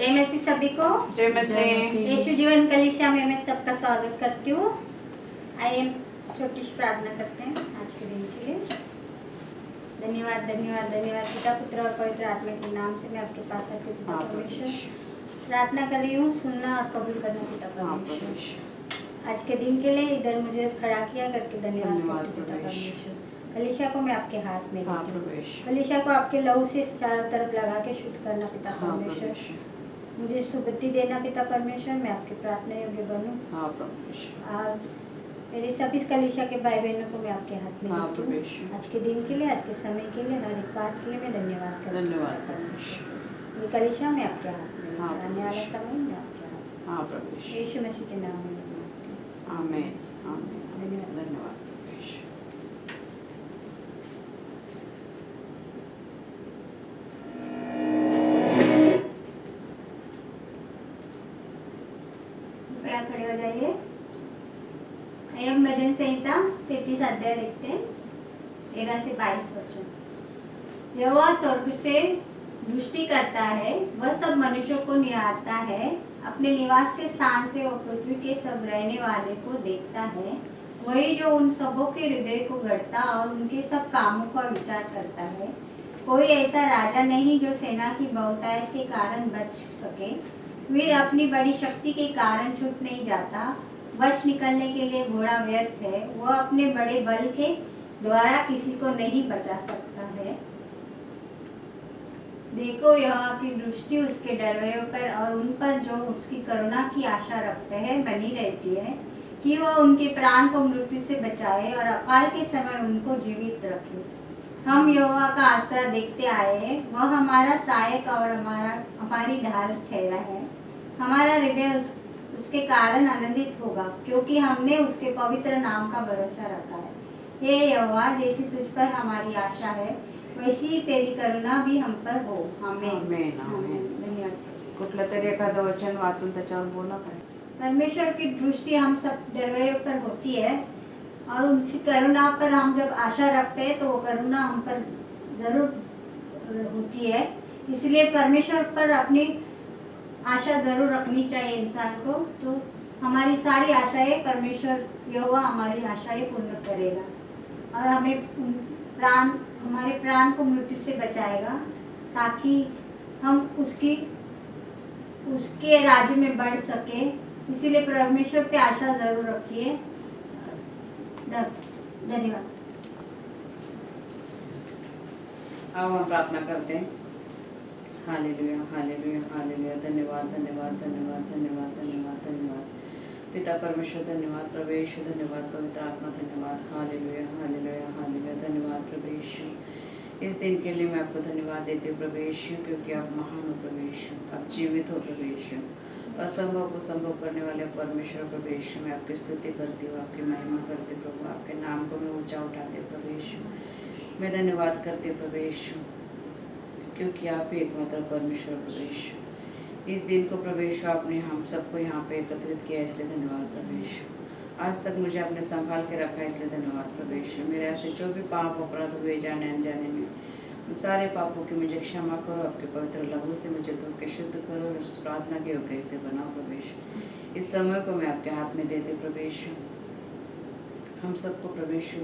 जय मसीह सभी को। जय मसीह। यीशु जीवन कलीसिया में मैं सबका स्वागत करती हूँ। आइए छोटी सी प्रार्थना करते हैं आज के दिन के लिए। धन्यवाद धन्यवाद धन्यवाद पिता पुत्र और पवित्र आत्मा के नाम से मैं आपके पास आती हूँ पिता परमेश्वर। प्रार्थना कर रही हूँ, सुनना और कबूल करना पिता परमेश्वर। आज के दिन के लिए इधर मुझे खड़ा किया करके धन्यवाद पिता परमेश्वर। कलीसिया को मैं आपके हाथ में देती हूँ। कलीसिया को आपके लहू से चारों तरफ लगा के शुद्ध करना पिता परमेश्वर। मुझे सुबुद्धि देना पिता परमेश्वर, मैं आपकी प्रार्थना योग्य बनूं। और मेरे सभी कलीसिया के भाई बहनों को मैं आपके हाथ में देती हूँ। आज के दिन के लिए, आज के समय के लिए, हर एक बात के लिए मैं धन्यवाद करती हूँ। ये कलीसिया में आपके हाथ में, आने वाला समय में आपके हाथ में। यीशु मसीह के नाम में मांगती हूँ। आमीन आमीन। धन्यवाद धन्यवाद। खड़े हो जाइए। हम भजन संहिता 33 अध्याय देखते हैं, 13 से 22 वचन। यहोवा स्वर्ग से दृष्टि करता है, वह सब मनुष्यों को निहारता है। अपने निवास के स्थान से वह पृथ्वी के सब रहने वाले को देखता है। वही जो उन सबों के हृदय को गढ़ता और उनके सब कामों का विचार करता है। कोई ऐसा राजा नहीं जो सेना की बहुतायत के कारण बच सके। वीर अपनी बड़ी शक्ति के कारण छूट नहीं जाता। वश निकलने के लिए घोड़ा व्यर्थ है। वह अपने बड़े बल के द्वारा किसी को नहीं बचा सकता है। देखो, यहोवा की दृष्टि उसके डरवैयों पर और उन पर जो उसकी करुणा की आशा रखते हैं बनी रहती है, कि वह उनके प्राण को मृत्यु से बचाए और अकाल के समय उनको जीवित रखे। हम यहोवा का आसरा देखते आए हैं। वह हमारा सहायक और हमारी ढाल ठहरा है। हमारा हृदय उसके कारण आनंदित होगा, क्योंकि हमने उसके पवित्र नाम का भरोसा रखा है। हे यहोवा, जैसी तुझ पर हमारी आशा है, वैसी ही तेरी करुणा भी हम पर हो। आमीन। धन्यवाद। कुठलं तरी एखादं वचन वाचून त्याच्यावर बोला काय? परमेश्वर की दृष्टि हम सब डरवैयों पर होती है, और उनकी करुणा पर हम जब आशा रखते हैं तो वो करुणा हम पर जरूर होती है। इसलिए परमेश्वर पर अपनी आशा जरूर रखनी चाहिए इंसान को। तो हमारी सारी आशाएं परमेश्वर यहोवा हमारी आशाएं पूर्ण करेगा और हमारे प्राण को मृत्यु से बचाएगा, ताकि हम उसके राज्य में बढ़ सके। इसीलिए परमेश्वर पे आशा जरूर रखिए। धन्यवाद। आओ हम प्रार्थना करते हैं। Hallelujah hallelujah hallelujah. धन्यवाद धन्यवाद धन्यवाद धन्यवाद धन्यवाद धन्यवाद पिता परमेश्वर, धन्यवाद प्रभु यीशु, धन्यवाद पवित्र आत्मा, धन्यवाद। Hallelujah hallelujah hallelujah. धन्यवाद प्रभु यीशु। इस दिन के लिए मैं आपको धन्यवाद देती हूँ प्रभु यीशु, क्योंकि आप महान हो प्रभु यीशु, आप जीवित हो प्रभु यीशु। असंभव को संभव करने वाले परमेश्वर प्रभु यीशु, मैं आपकी स्तुति करती हूँ, आपकी महिमा करती हूँ प्रभु। आपके नाम को मैं ऊंचा उठाती हूँ प्रभु यीशु। मैं धन्यवाद करती हूँ प्रभु यीशु, क्योंकि आप ही एकमात्र परमेश्वर प्रभु यीशु। इस दिन को प्रभु यीशु आपने हम सबको यहाँ पे एकत्रित किया, इसलिए धन्यवाद प्रभु यीशु। आज तक मुझे आपने संभाल के रखा, इसलिए धन्यवाद प्रभु यीशु। मेरे ऐसे जो भी पाप अपराध हुए जाने अनजाने में, उन सारे पापों की मुझे क्षमा करो। आपके पवित्र लहू से मुझे धो के शुद्ध करो और प्रार्थना के योग्य से बनाओ प्रभु यीशु। इस समय को मैं आपके हाथ में देती प्रभु यीशु। हम सबको प्रभु यीशु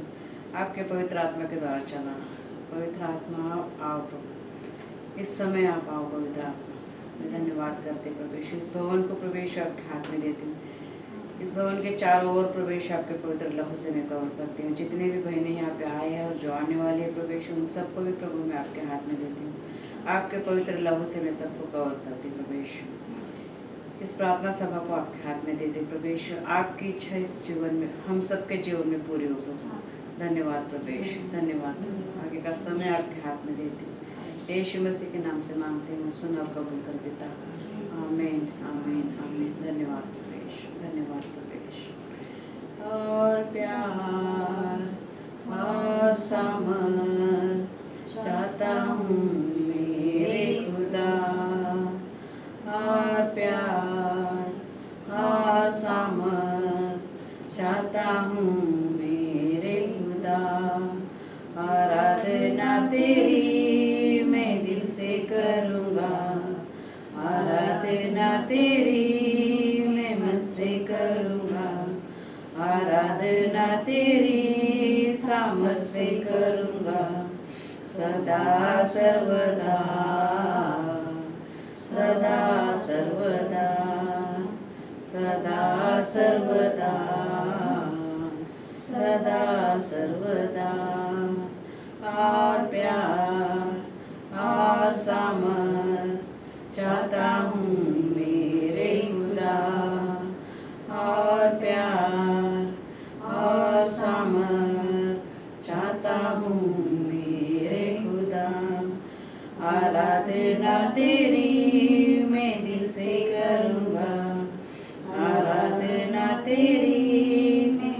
आपके पवित्र आत्मा के द्वारा चलाना। पवित्र आत्मा आओ प्रभु, इस समय आप आओ पवित्र आत्मा। मैं धन्यवाद करते प्रभु यीशु। इस भवन को प्रभु यीशु आपके हाथ में देती हूँ। इस भवन के चारों ओर प्रभु यीशु आपके पवित्र लहू से मैं कवर करती हूँ। जितने भी बहनें यहाँ पे आए हैं और जो आने वाले हैं प्रभु यीशु, उन सबको भी प्रभु मैं आपके हाथ में देती हूँ। आपके पवित्र लहू से मैं सबको कवर करती हूँ प्रभु यीशु। इस प्रार्थना सभा को आपके हाथ में देती हूँ प्रभु यीशु। आपकी इच्छा इस जीवन में, हम सबके जीवन में पूरी हो प्रभु। धन्यवाद प्रभु यीशु, धन्यवाद। आगे का समय आपके हाथ में देती हूँ। यीशु मसीह के नाम से मांगती हूँ, सुन और कबूल कर पिता। आमीन आमीन आमीन। धन्यवाद प्रभु यीशु, धन्यवाद प्रभु यीशु। और प्यार और सामर्थ चाहता हूँ मेरे खुदा, और प्यार और सामर्थ चाहता हूँ मेरे खुदा। आराधना तेरी मैं दिल से करूँगा, आराधना तेरी मैं मन से करूँगा, आराधना तेरी सामर्थ से करूँगा, सदा सर्वदा, सदा सर्वदा, सदा सर्वदा, सदा सर्वदा। और प्यार और सामर्थ चाहता हूँ मेरे खुदा, और प्यार और सामर्थ चाहता हूँ मेरे खुदा, आराधना तेरी मैं दिल से करूँगा, आराधना तेरी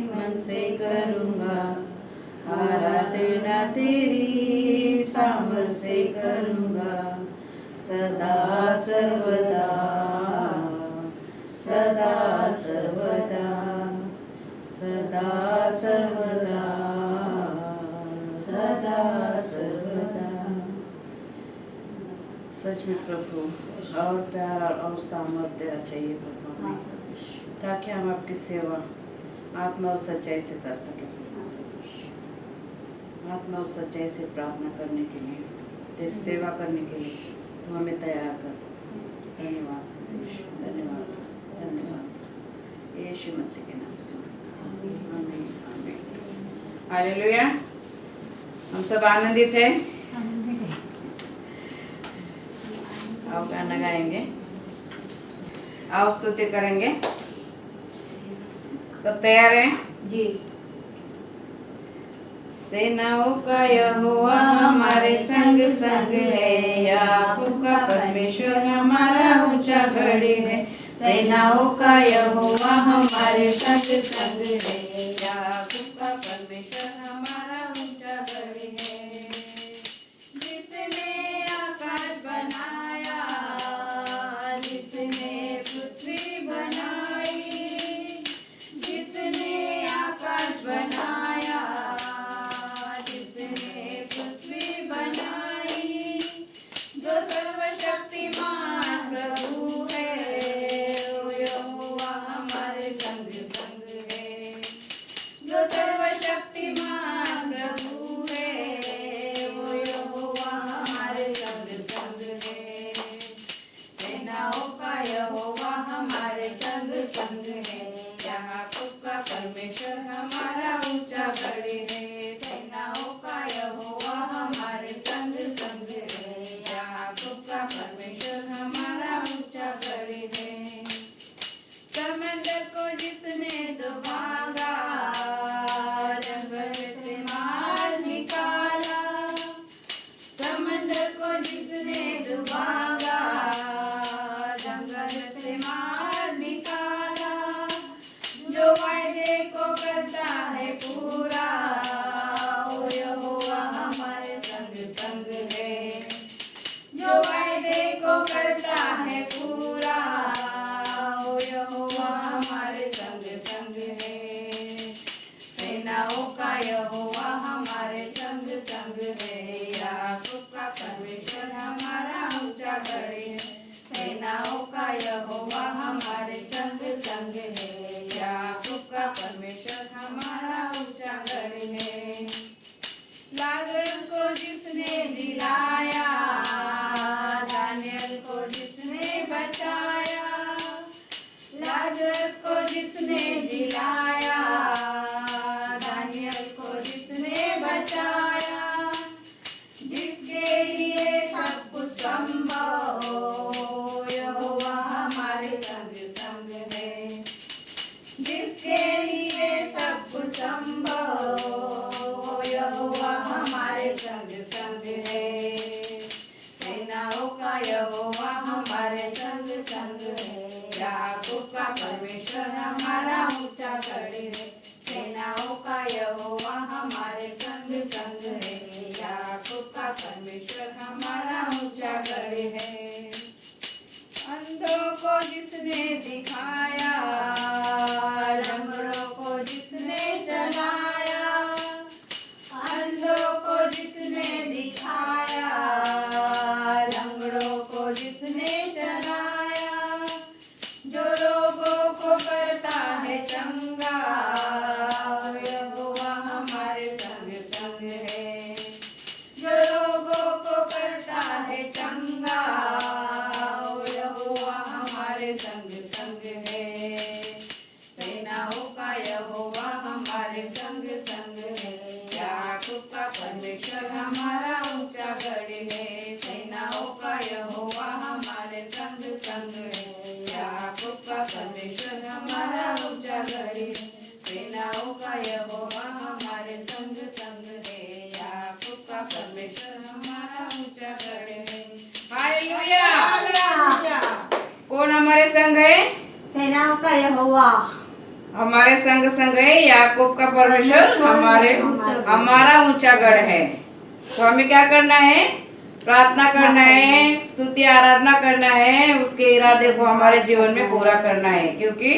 मन से करूँगा, आराधना तेरी सामर्थ से करूँगा, सदा सर्वदा, सदा सर्वदा, सदा सर्वदा, सदा सर्वदा। सच में प्रभु और प्यार और सामर्थ देना चाहिए प्रभु हमें, ताकि हम आपकी सेवा आत्मा और सच्चाई से कर सकें, आत्मा और सच्चाई से प्रार्थना करने के लिए, तेरी सेवा करने के लिए तू हमें तैयार कर। धन्यवाद, धन्यवाद, धन्यवाद, यीशु मसीह के नाम से आमीन, आमीन। हालेलुया। हम सब आनंदित हैं। आओ गाना गाएंगे, आओ स्तुति करेंगे। सब तैयार हैं जी। सेनाओं का यहोवा हमारे संग संग है, याकूब का परमेश्वर हमारा ऊंचा गढ़ है। सेनाओं का यहोवा हमारे संग संग है, याकूब का परमेश्वर हमारा ऊंचा गढ़ है। जिसने आकाश बनाया, जिसने पृथ्वी बनाई, जिसने आकाश बनाया, जिसने पृथ्वी बनाई, जो सर्वशक्तिमान प्रभु है, वो यहोवा हमारे संग संग है। जो सर्वशक्तिमान प्रभु है, वो यहोवा हमारे संग संग है। सेनाओं का यहोवा हमारे संग संग है, याकूब का परमेश्वर हमारा ऊंचा गढ़ है। सेनाओं का यहोवा हमारे संग संग है, याकूब का परमेश्वर हमारा ऊंचा गढ़ है। समंदर को जिसने डुबागा, जंगल से मार निकाला, समंदर को जिसने डुबागा, जंगल से मार निकाला, जो वायदे को करता है पूरा, ओ यहोवा हमारे संग संग है। जो वायदे को करता है पूरा, ओ यहोवा हमारे संग संग है। सेनाओं का यहोवा हमारे संग संग है, याकूब का परमेश्वर हमारा ऊंचा गढ़ है। सेनाओं का यहोवा हमारे संग संग है, याकूब का परमेश्वर हमारा ऊंचा गढ़ है। लाजर को जिसने दिलाया, दानियल को जिसने बचाया, लाजर को जिसने दिलाया, दानियल को जिसने बचाया, जिसके लिए सब कुछ संभव, यहोवा हमारे संग संग है। जिसके लिए सब कुछ संभव, यहोवा हमारे संग संग है। सेनाओं का यहोवा हमारे संग संग है, याकूब का परमेश्वर हमारा ऊंचा गढ़ है। सेनाओं का यहोवा हमारे संग संग है, याकूब का परमेश्वर हमारा ऊंचा गढ़ है। अंधों को जिसने दिखाया, लंगड़ों को जिसने चलाया, अंधों को जिसने दिखाया, लंगड़ों को जिसने चलाया, संग है, सेनाओं का यहोवा, हमारे संग संग है याकूब का परमेश्वर, हमारा ऊंचा गढ़ है। तो हमें क्या करना है? प्रार्थना करना है, स्तुति आराधना करना है, उसके इरादे को हमारे जीवन में पूरा करना है, क्योंकि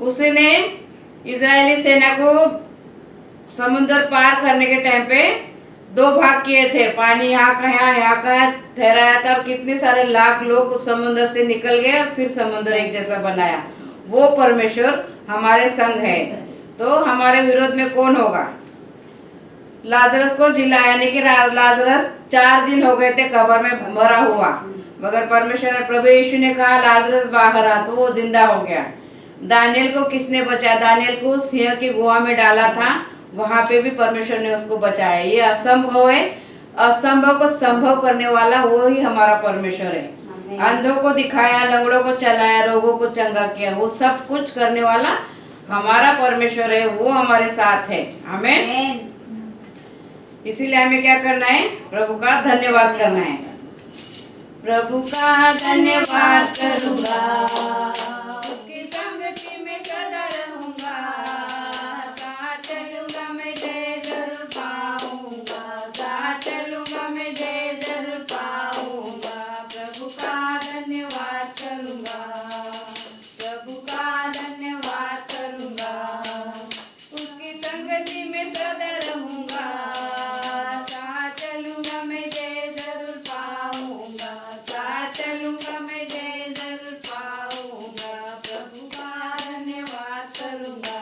उसने इजरायली सेना को समुद्र पार करने के टाइम पे 2 भाग किए थे। पानी यहाँ का यहाँ का ठहराया था और कितने सारे लाख लोग उस समुद्र से निकल गए और फिर समुद्र एक जैसा बनाया। वो परमेश्वर हमारे संग है, तो हमारे विरोध में कौन होगा? लाजरस को जिलाया, यानी कि लाजरस 4 दिन हो गए थे कब्र में मरा हुआ, मगर परमेश्वर ने, प्रभु यीशु ने कहा लाजरस बाहर आ, तो वो जिंदा हो गया। दानियल को किसने बचाया? दानियल को सिंह की गुहा में डाला था, वहां पे भी परमेश्वर ने उसको बचाया। ये असंभव है, असंभव को संभव करने वाला वो ही हमारा परमेश्वर है। अंधों को दिखाया, लंगड़ों को चलाया, रोगों को चंगा किया, वो सब कुछ करने वाला हमारा परमेश्वर है, वो हमारे साथ है। हमें इसीलिए हमें क्या करना है? प्रभु का धन्यवाद करना है। प्रभु का धन्यवाद करूंगा, उसकी संगति में सदा रहूंगा, साथ चलूंगा मैं जय जरूर पाऊंगा, साथ चलूंगा मैं जय जरूर पाऊंगा। प्रभु का धन्यवाद करूंगा, प्रभु का धन्यवाद करूंगा, उसकी संगति में सदा रहूंगा, साथ चलूंगा मैं जय जरूर पाऊंगा, साथ चलूंगा मैं जय जरूर पाऊंगा। प्रभु का धन्यवाद करूंगा।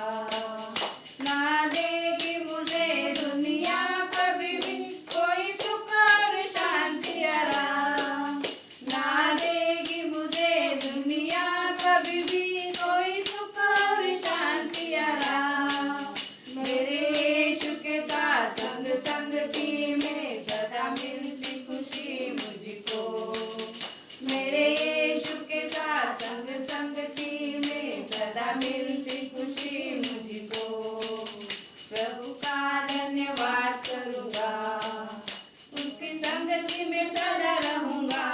ना देगी मुझे दुनिया कभी भी कोई सुख और शांति आराम, ना देगी मुझे दुनिया कभी भी कोई सुख और शांति आराम। मेरे यीशु के साथ संग संगति में सदा मिलती खुशी मुझको, मेरे यीशु के साथ संग संगति में सदा मिलती खुशी मुझको। प्रभु का धन्यवाद करूंगा, उसकी संगति में सदा रहूंगा,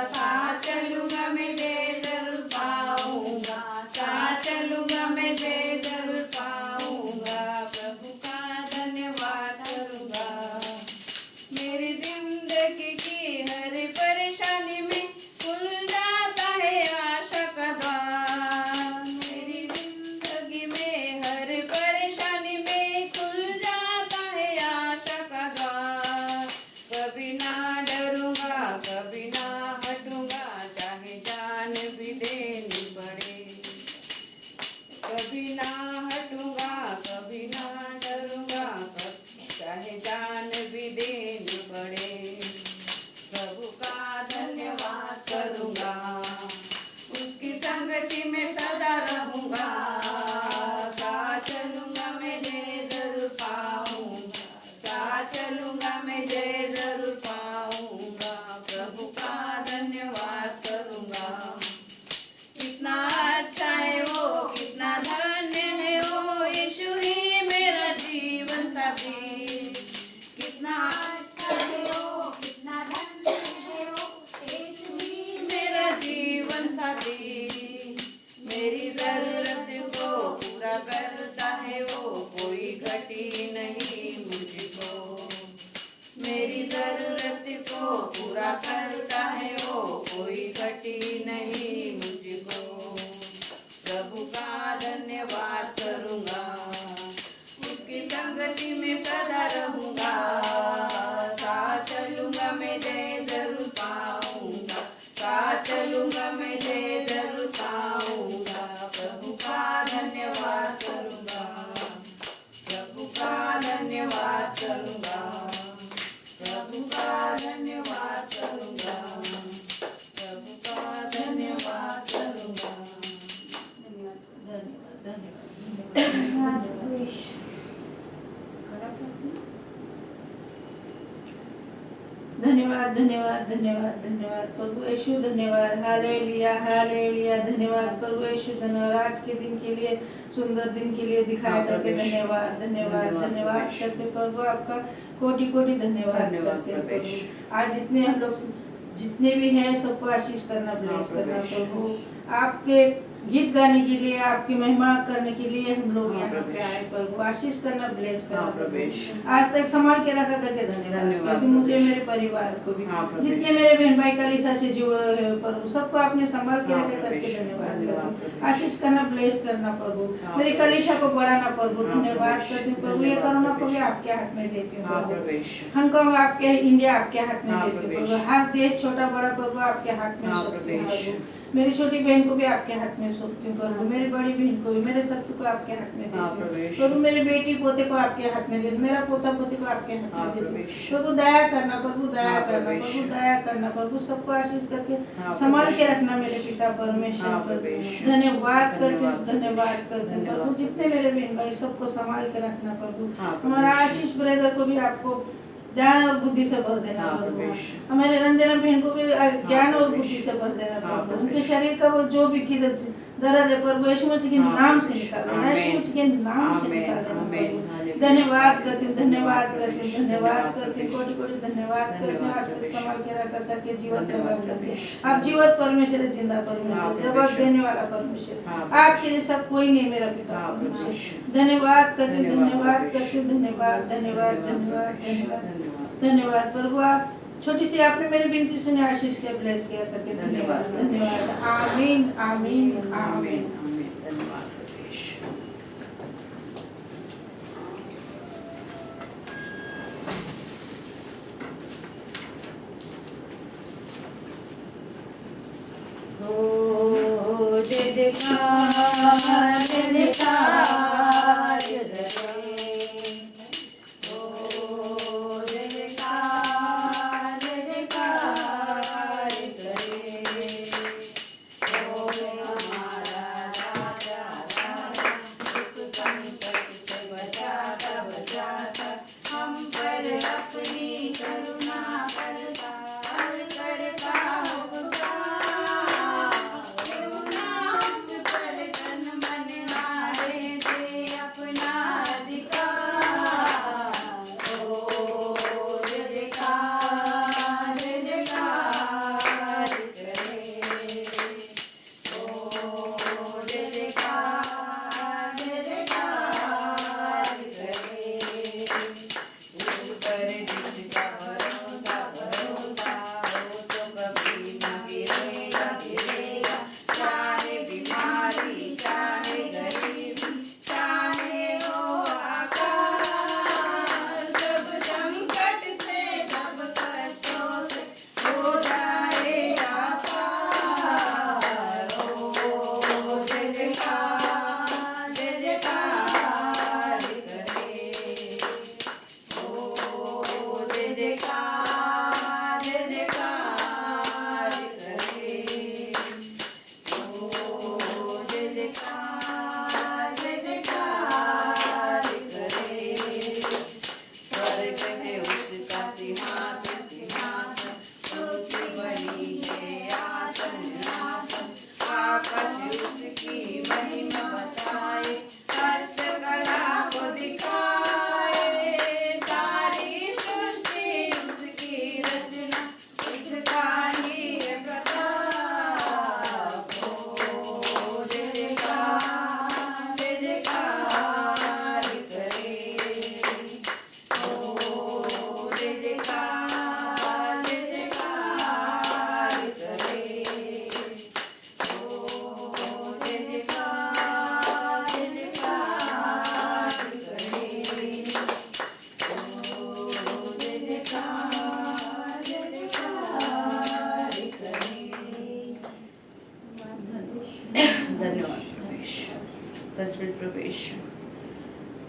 साथ चलूंगा मैं जय जरूर पाऊंगा, साथ चलूंगा मैं जय जरूर पाऊंगा। प्रभु का धन्यवाद करूंगा। मेरी जिंदगी की हर परेशानी में खुल जाता है आशा का द्वार, मेरी जिंदगी में हर परेशानी में खुल जाता है आशा का द्वार। कभी ना डरूंगा, कभी ना हटूंगा, चाहे जान भी देनी पड़े, कभी ना हटूंगा, कभी ना डरूंगा, चाहे जान भी देनी पड़े। प्रभु का धन्यवाद करूंगा, उसकी संगति में सदा रहूंगा, साथ चलूंगा मैं जय जरूर पाऊंगा, साथ चलूंगा मैं जय जरूर पाऊंगा। प्रभु का धन्यवाद करूंगा। कितना अच्छा है वो, कितना धन्य है वो, यीशु ही मेरा जीवन साथी। कितना अच्छा है वो, कितना धन्य है वो, यीशु ही मेरा जीवन साथी। मेरी जरूरत को पूरा करता है वो, कोई घटी नहीं मुझको, मेरी जरूरत को पूरा करता है वो, कोई घटी नहीं मुझको। प्रभु का धन्यवाद करूंगा, उसकी संगति में सदा रहूंगा, साथ चलूंगा मैं जय जरूर पाऊंगा, साथ चलूंगा मैं जय जरूर पाऊंगा। प्रभु का धन्यवाद करूंगा, प्रभु का धन्यवाद करूंगा, प्रभु का धन्यवाद करूंगा, प्रभु का धन्यवाद करूंगा। धन्यवाद धन्यवाद धन्यवाद धन्यवाद प्रभु यीशु, धन्यवाद, हालेलुया हालेलुया। धन्यवाद प्रभु यीशु, धन्यवाद आज के दिन के लिए, सुंदर दिन के लिए दिखाया करके धन्यवाद धन्यवाद धन्यवाद करते प्रभु, आपका कोटि कोटि धन्यवाद करते प्रभु। आज जितने हम लोग जितने भी हैं सबको आशीष करना, ब्लेस हाँ, करना प्रभु। प्रभु। आपके गीत गाने के लिए, आपकी महिमा करने के लिए हम लोग हाँ, यहाँ पे प्रभु। आए प्रभु। आशीष करना, ब्लेस करना हाँ, प्रभु। प्रभु। आज तक संभाल के रखा करके धन्यवाद धन्यवाद, करती हूँ, मुझे प्रभु। मेरे परिवार को भी, हाँ, प्रभु। जितने मेरे बहन भाई कलीसिया से जुड़े हुए प्रभु, सबको आपने संभाल के हाँ, रखा करके प्रभु। धन्यवाद धन्यवाद, करती हूँ। प्रभु। आशीष करना, ब्लेस करना प्रभु। हाँ, मेरी प्रभु। कलीसिया को बढ़ाना प्रभु, हाँ, धन्यवाद प्रभु। करती हूँ प्रभु। ये धन्यवाद, कोरोना को प्रभु। भी आपके हाथ में देती हूँ हाँ, प्रभु। प्रभु। हमको आपके, इंडिया आपके हाथ में हाँ, देती हूँ प्रभु। प्रभु। हर देश छोटा बड़ा प्रभु आपके हाथ में हाँ, सौंपती हूँ प्रभु। प्रभु। मेरी छोटी बहन को भी आपके हाथ में सौंपती हूँ प्रभु। हाँ। मेरी बड़ी बहन को भी, मेरे सत्तू को आपके हाथ में हाँ, देती हूँ प्रभु। प्रभु। मेरी बेटी पोते को आपके हाथ में देती हूँ, मेरा पोता पोती को आपके हाथ हाँ, में देती हूँ प्रभु। प्रभु। दया करना प्रभु, दया हाँ, करना प्रभु। प्रभु, दया करना प्रभु। सबको आशीष करके हाँ, संभाल प्रभु। के रखना मेरे पिता परमेश्वर हाँ, प्रभु। प्रभु। धन्यवाद करती हूँ, धन्यवाद, धन्यवाद करती हूँ धन्यवाद, प्रभु। जितने मेरे बहन भाई सबको संभाल के रखना प्रभु। हाँ, प्रभु। हमारा आशीष ब्रदर को भी आपको ज्ञान और बुद्धि से भर देना हाँ, प्रभु। प्रभु। हमारे रंजना बहन को भी ज्ञान और प्रभु। बुद्धि से भर देना हाँ, प्रभु। प्रभु। उनके शरीर का वो जो भी दर्द है प्रभु, यीशु मसीह के हाँ, नाम से प्रभु। निकाल देना, आमीन। यीशु मसीह के नाम से आमीन, निकाल देना आमीन। प्रभु। हालेलुया। धन्यवाद करती हूँ, धन्यवाद करती हूँ, धन्यवाद, धन्यवाद करती हूँ, प्रभु। कोटि कोटि धन्यवाद करती हूँ। आज तक प्रभु। संभाल के रखा करके जीवत धन्यवाद, रखा करके प्रभु। आप जीवत परमेश्वर है, जिंदा हाँ, परमेश्वर, प्रभु। जवाब देने वाला परमेश्वर। हाँ, प्रभु। आपके जैसा कोई नहीं मेरा पिता हाँ, प्रभु। परमेश्वर। धन्यवाद करती हूँ, धन्यवाद प्रभु। करती हूँ, धन्यवाद धन्यवाद धन्यवाद धन्यवाद धन्यवाद। धन्यवाद प्रभु। आप छोटी सी आपने मेरी विनती सुनी, आशीष के ब्लेस किया करके धन्यवाद धन्यवाद। आमीन आमीन आमीन, आमीन। आमीन। धन्यवाद, प्रभु। ओ जय जयकार, जय जयकार, जय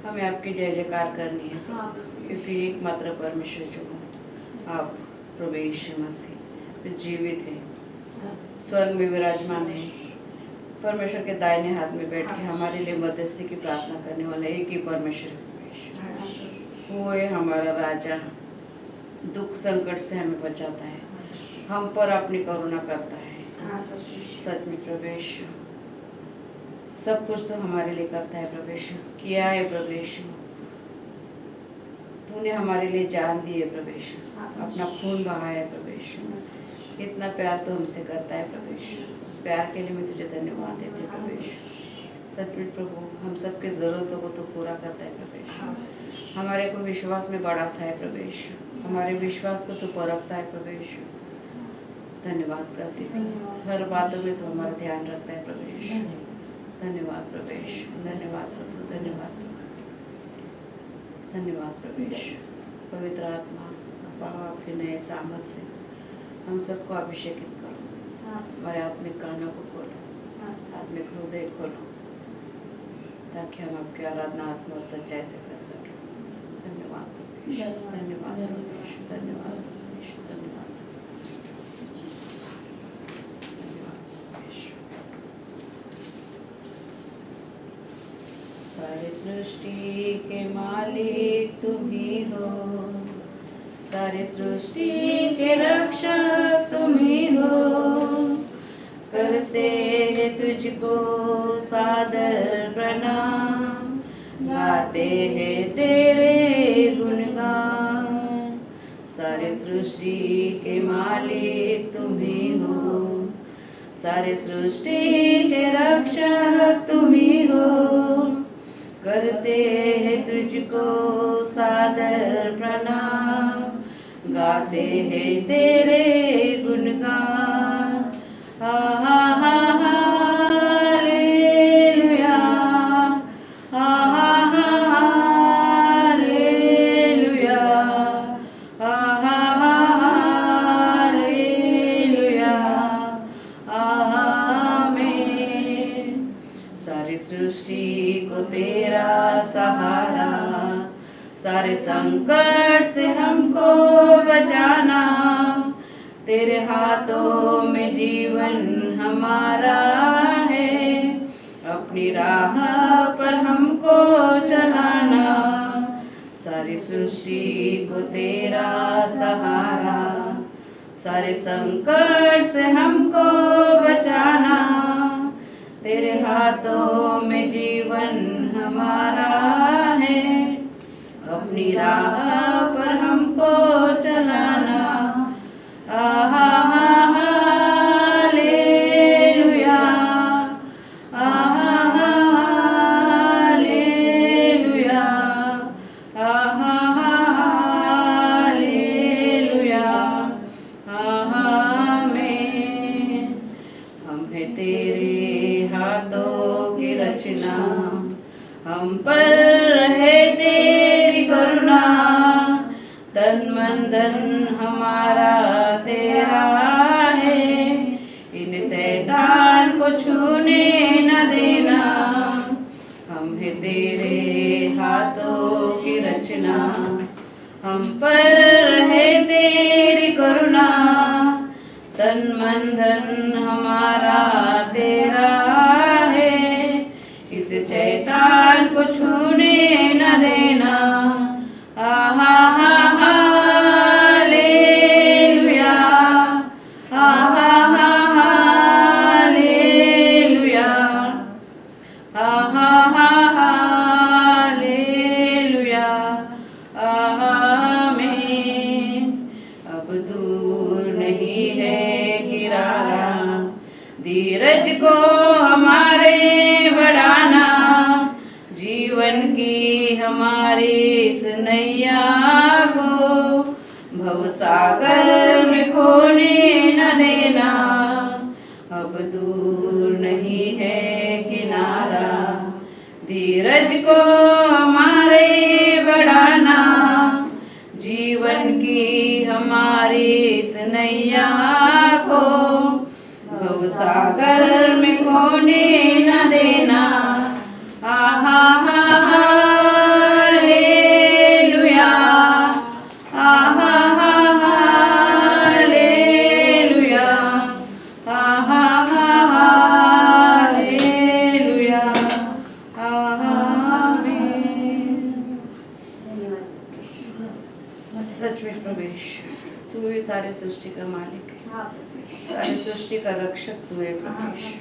हमें आपकी जय जयकार करनी है हाँ। क्योंकि एकमात्र परमेश्वर जो हो आप प्रभु यीशु मसीह जो जीवित है, स्वर्ग में विराजमान है, परमेश्वर के दाहिने हाथ में बैठ के हमारे लिए मध्यस्थी की प्रार्थना करने वाला एक ही परमेश्वर है। वो है हमारा राजा, दुख संकट से हमें बचाता है, हम पर अपनी करुणा करता है। सच में प्रभु यीशु सब कुछ तो हमारे लिए करता है। प्रभु यीशु किया है, प्रभु यीशु तूने हमारे लिए जान दी है, प्रभु यीशु अपना खून बहाया है, प्रभु यीशु इतना प्यार तो हमसे करता है प्रभु यीशु। उस प्यार के लिए मैं तुझे धन्यवाद देती हूँ प्रभु यीशु। सचमुच प्रभु हम सबके ज़रूरतों को तो पूरा करता है प्रभु यीशु। हमारे को विश्वास में बढ़ाता है प्रभु यीशु। हमारे विश्वास को तो परखता है प्रभु यीशु। धन्यवाद करती हूँ। हर बातों में तो हमारा ध्यान रखता है प्रभु यीशु। धन्यवाद प्रभु यीशु। धन्यवाद प्रभु। धन्यवाद प्रभु। धन्यवाद प्रभु यीशु। पवित्र आत्मा आपके नए सामर्थ से हम सबको अभिषेकित करो। हमारे आत्मिक कानों को खोलो, आत्मिक हृदय खोलो, ताकि हम आपकी आराधना आत्मा और सच्चाई से कर सकें। धन्यवाद प्रभु यीशु। धन्यवाद प्रभु यीशु। धन्यवाद प्रभु यीशु। धन्यवाद प्रभु यीशु। सारी सृष्टि के मालिक तुम ही हो, सारी सृष्टि के रक्षक तुम ही हो। करते हैं तुझको सादर प्रणाम, गाते हैं तेरे गुणगान। सारे सृष्टि के मालिक तुम ही हो, सारे सृष्टि के रक्षक तुम ही हो। करते हैं तुझको सादर प्रणाम, गाते हैं तेरे गुणगान। हालेलुया, हालेलुया, हालेलुया, आमीन। सारी सृष्टि को तेरा सहारा, सारे संकट से हमको बचाना। तेरे हाथों में जीवन हमारा है, अपनी राह पर हमको चलाना। सारी सृष्टि को तेरा सहारा, सारे संकट से हमको बचाना। तेरे हाथों में जीवन हमारा है, अपनी राह पर हमको चलाना। हालेलुया, हालेलुया, हालेलुया, आमीन। हम है तेरे हाथों की रचना, हम पर है तेरी करुणा। तन मन धन हमारा तेरा है, इन शैतान को छूने न देना। हम है तेरे हाथों की रचना, हम पर है तेरी करुणा। तन मन धन हमारा तेरा है, इस शैतान को छूने न देना। हालेलुया, हालेलुया, हालेलुया, आमीन। अब दूर नहीं है किराया, धीरज को हमारे बढ़ाना। जीवन की हमारी इस नैया को भवसागर में खोने न देना। अब दूर नहीं है किनारा, धीरज को हमारे बढ़ाना। जीवन की हमारी इस नैया को भवसागर में खोने न देना। हालेलुया, हालेलुया, हालेलुया, आमीन। सच में प्रभु यीशु, तू ही सारे सृष्टि का मालिक है, सारी सृष्टि का रक्षक तू है प्रभु यीशु।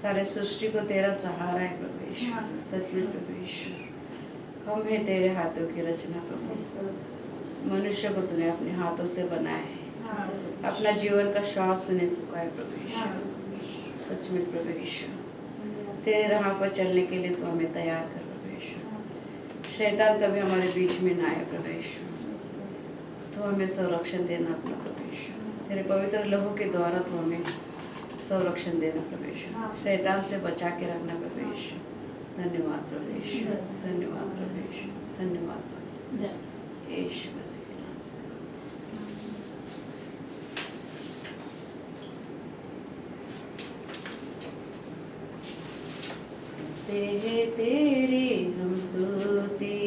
सारे सृष्टि को तेरा सहारा है प्रभु यीशु। सच में प्रभु यीशु, हम है तेरे हाथों की रचना प्रभु। मनुष्य को तूने अपने हाथों से बनाया है, अपना जीवन का श्वास तूने फूका है प्रभु यीशु। सच में प्रभु यीशु, तेरे राह पर चलने के लिए तू हमें तैयार कर प्रभु यीशु। शैतान कभी हमारे बीच में ना आए प्रभु यीशु। तो हमें संरक्षण देना अपना प्रभु यीशु। तेरे पवित्र लहू के द्वारा तो हमें संरक्षण देना प्रभु यीशु। शैतान से बचा के रखना प्रभु यीशु। धन्यवाद प्रभु यीशु, धन्यवाद प्रभु यीशु, धन्यवाद यीशु मसीह के नाम से। तेरी हम स्तुति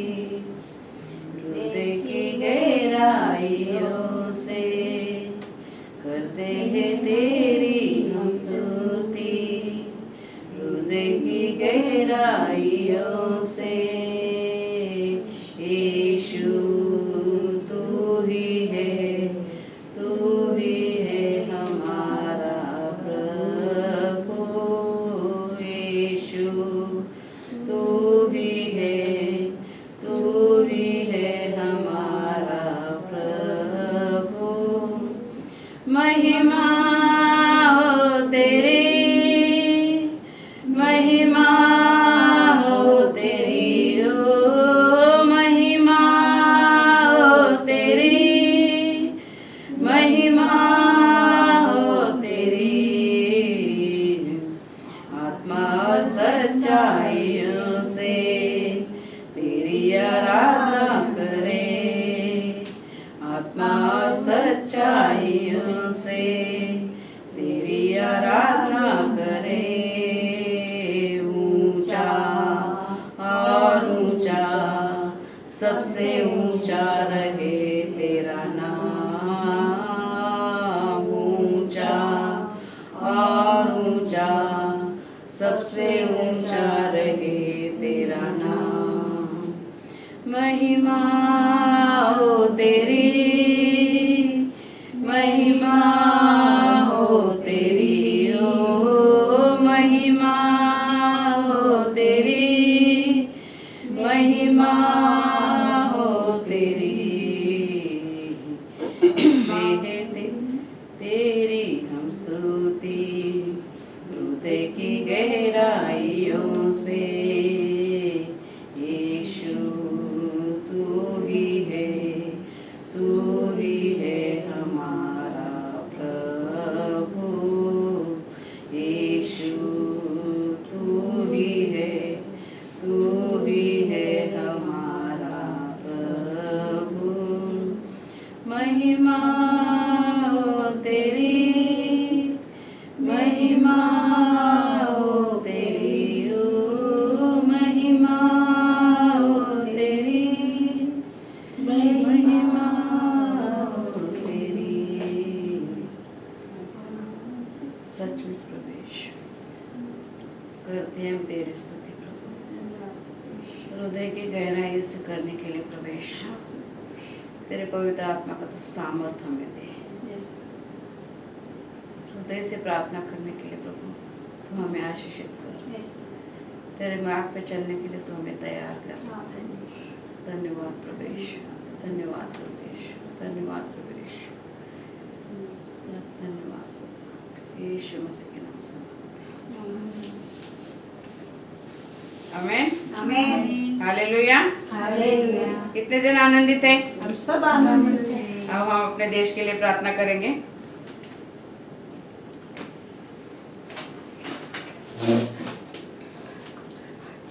हृदय की गहराइयों से करते हैं, तेरी हम स्तुति हृदय की गहराइयों से। यीशु तू ही है, तू ही है हमारा प्रभु। यीशु तू ही है, तू ही है हमारा प्रभु। महिमा हो तेरी, महिमा हो तेरी, ओ महिमा हो तेरी, महिमा हो तेरी। आत्मा और सच्चाइयों से तेरी आराधना करे, आत्मा और सच्चाइयों से तेरी आराधना करे। ऊंचा और ऊंचा, सबसे ऊंचा रहे तेरा नाम। ऊंचा और ऊंचा, सबसे ऊंचा रहे तेरा नाम। महिमा हो तेरी, महिमा हो तेरी, ओ महिमा हो तेरी, महिमा हो तेरी। तेरी हम स्तुति हृदय की गहराइयों से। यीशु तू ही है, तू ही है हमारा प्रभु। यीशु तू ही है, तू ही है हमारा प्रभु। महिमा हो तेरी, महिमा हो तेरी, ओ महिमा हो तेरी, महिमा हो तेरी। सचमुच प्रवेश करते हैं हम तेरी स्तुति प्रभु। हृदय की गहराई से करने के लिए प्रवेश तेरे पवित्र आत्मा का तो सामर्थ्य हमें दे। हृदय से प्रार्थना करने के लिए प्रभु तू हमें आशीषित कर। तेरे मार्ग पे चलने के लिए तू हमें तैयार कर। धन्यवाद प्रवेश, धन्यवाद प्रवेश, धन्यवाद प्रवेश, धन्यवाद यीशु मसीह के नाम से। आमेन, आमेन, हालेलुया, हालेलुया। कितने जन आनंदित हैं? हम सब आनंदित हैं। अब हम अपने देश के लिए प्रार्थना करेंगे।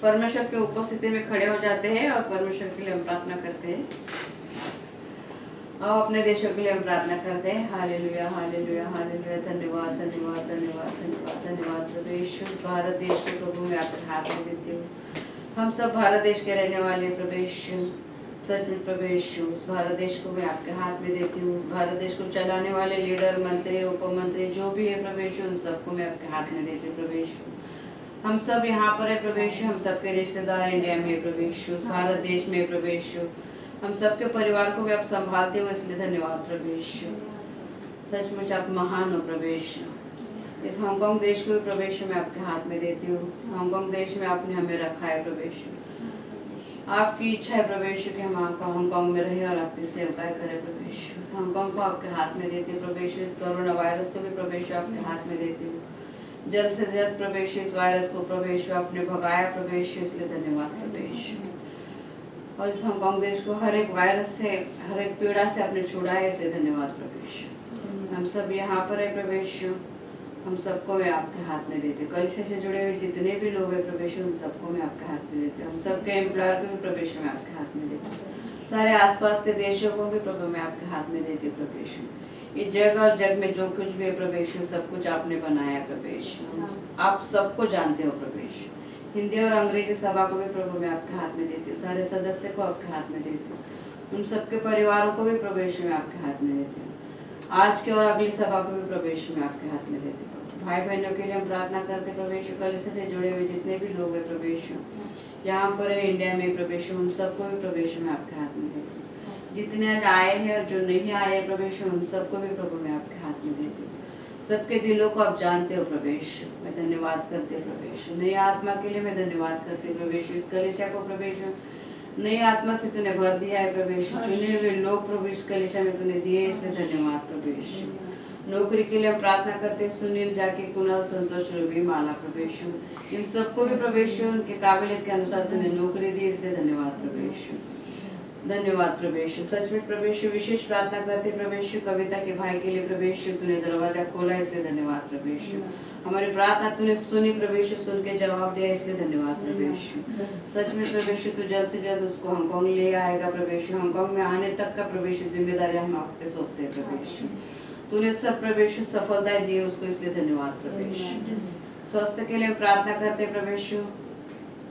परमेश्वर के उपस्थिति में खड़े हो जाते हैं और परमेश्वर के लिए हम प्रार्थना करते हैं। और अपने देशों के लिए हम प्रार्थना करते हैं। Hallelujah, hallelujah, hallelujah. धन्यवाद, धन्यवाद, धन्यवाद, धन्यवाद, धन्यवाद प्रभु यीशु। इस भारत देश को प्रभु मैं आपके हाथ में देती हूँ। हम सब भारत देश के रहने वाले प्रभु यीशु, सच में प्रभु यीशु, उस भारत देश को मैं आपके हाथ में देती हूँ। उस भारत देश को चलाने वाले लीडर, मंत्री, उपमंत्री जो भी है प्रभु यीशु, उन सबको मैं आपके हाथ में देती हूँ प्रभु यीशु। हम सब यहाँ पर है प्रभु यीशु, हम सबके रिश्तेदार इंडिया में है प्रभु यीशु, उस भारत देश में प्रभु यीशु, हम सबके परिवार को भी आप संभालते हो, इसलिए धन्यवाद प्रभु यीशु। सचमुच आप महान हो प्रभु यीशु। इस हांगकांग देश को भी प्रभु यीशु मैं आपके हाथ में देती हूँ। इस हांगकांग देश में आपने हमें रखा है प्रभु यीशु। आपकी इच्छा है प्रभु यीशु कि हम हांगकांग में रहे और आपकी सेवकाएं करें प्रभु यीशु। इस हांगकांग को आपके हाथ में देती हूँ प्रभु यीशु। इस कोरोना वायरस को भी प्रभु यीशु आपके हाथ में देती हूँ। जल्द से जल्द प्रभु यीशु इस वायरस को प्रभु यीशु आपने भगाया प्रभु यीशु, इसलिए धन्यवाद प्रभु यीशु। और इस हांगकांग देश को हर एक वायरस से, हर एक पीड़ा से आपने छुड़ाया, इसलिए धन्यवाद प्रभु यीशु। हम सब यहाँ पर है प्रभु यीशु, हम सबको मैं आपके हाथ में देती हूँ। कलीसिया से जुड़े हुए जितने भी लोग हैं प्रभु यीशु, उन सबको मैं आपके हाथ में देती हूँ। हम सबके एम्प्लॉयर को भी प्रभु यीशु मैं आपके हाथ में देती हूँ। सारे आसपास के देशों को भी प्रभु मैं आपके हाथ में देती हूँ प्रभु यीशु। ये जगह और जग में जो कुछ भी है प्रभु यीशु, सब कुछ आपने बनाया है प्रभु यीशु। आप सबको जानते हो प्रभु यीशु। हिंदी और अंग्रेजी सभा को भी प्रभु मैं आपके हाथ में देती हूँ। सारे सदस्य को आपके हाथ में देती हूँ। उन सबके परिवारों को भी प्रभु यीशु मैं आपके हाथ में देती हूँ। आज की और अगली सभा को भी प्रभु यीशु मैं आपके हाथ में देती हूँ। भाई बहनों के लिए हम प्रार्थना करते प्रभु यीशु। कलीसिया से जुड़े हुए जितने भी लोग हैं प्रभु यीशु, यहाँ पर है इंडिया में प्रभु यीशु, उन सबको भी प्रभु यीशु मैं आपके हाथ में देती हूँ। जितने आज आए हैं और जो नहीं आए हैं प्रभु यीशु, उन सबको भी प्रभु मैं आपके हाथ में देती हूँ। सबके दिलों को आप जानते हो प्रभु यीशु। मैं धन्यवाद करती हूँ प्रभु यीशु। नई आत्मा के लिए मैं धन्यवाद करती हूँ प्रभु यीशु। इस कलीसिया को प्रभु यीशु नई आत्मा से तूने भर दिया है प्रभु यीशु। चुने हुए लोग प्रभु इस कलीसिया में तूने दिए, इसलिए धन्यवाद प्रभु यीशु। नौकरी के लिए हम प्रार्थना करते हैं। सुनील, जाके, कुणाल, संतोष, रूबी, माला प्रभु यीशु, इन सबको भी प्रभु यीशु उनके काबिलियत के अनुसार तूने नौकरी दी, इसलिए धन्यवाद प्रभु यीशु। धन्यवाद प्रभु यीशु। सच में प्रभु यीशु विशेष प्रार्थना करते प्रभु यीशु कविता के भाई के लिए प्रभु यीशु, तूने दरवाजा खोला, इसलिए धन्यवाद प्रभु यीशु। हमारी प्रार्थना तूने सुनी प्रभु यीशु, सुन के जवाब दिया, इसलिए धन्यवाद प्रभु यीशु। सच में प्रभु यीशु तू जल्द से जल्द उसको हांगकांग ले आएगा प्रभु यीशु। हांगकांग में आने तक का प्रभु यीशु जिम्मेदारी हम आप पे सौंपते हैं प्रभु यीशु। तूने सब प्रभु यीशु सफलताएं दी उसको, इसलिए धन्यवाद प्रभु यीशु। स्वास्थ्य के लिए प्रार्थना करते प्रभु यीशु।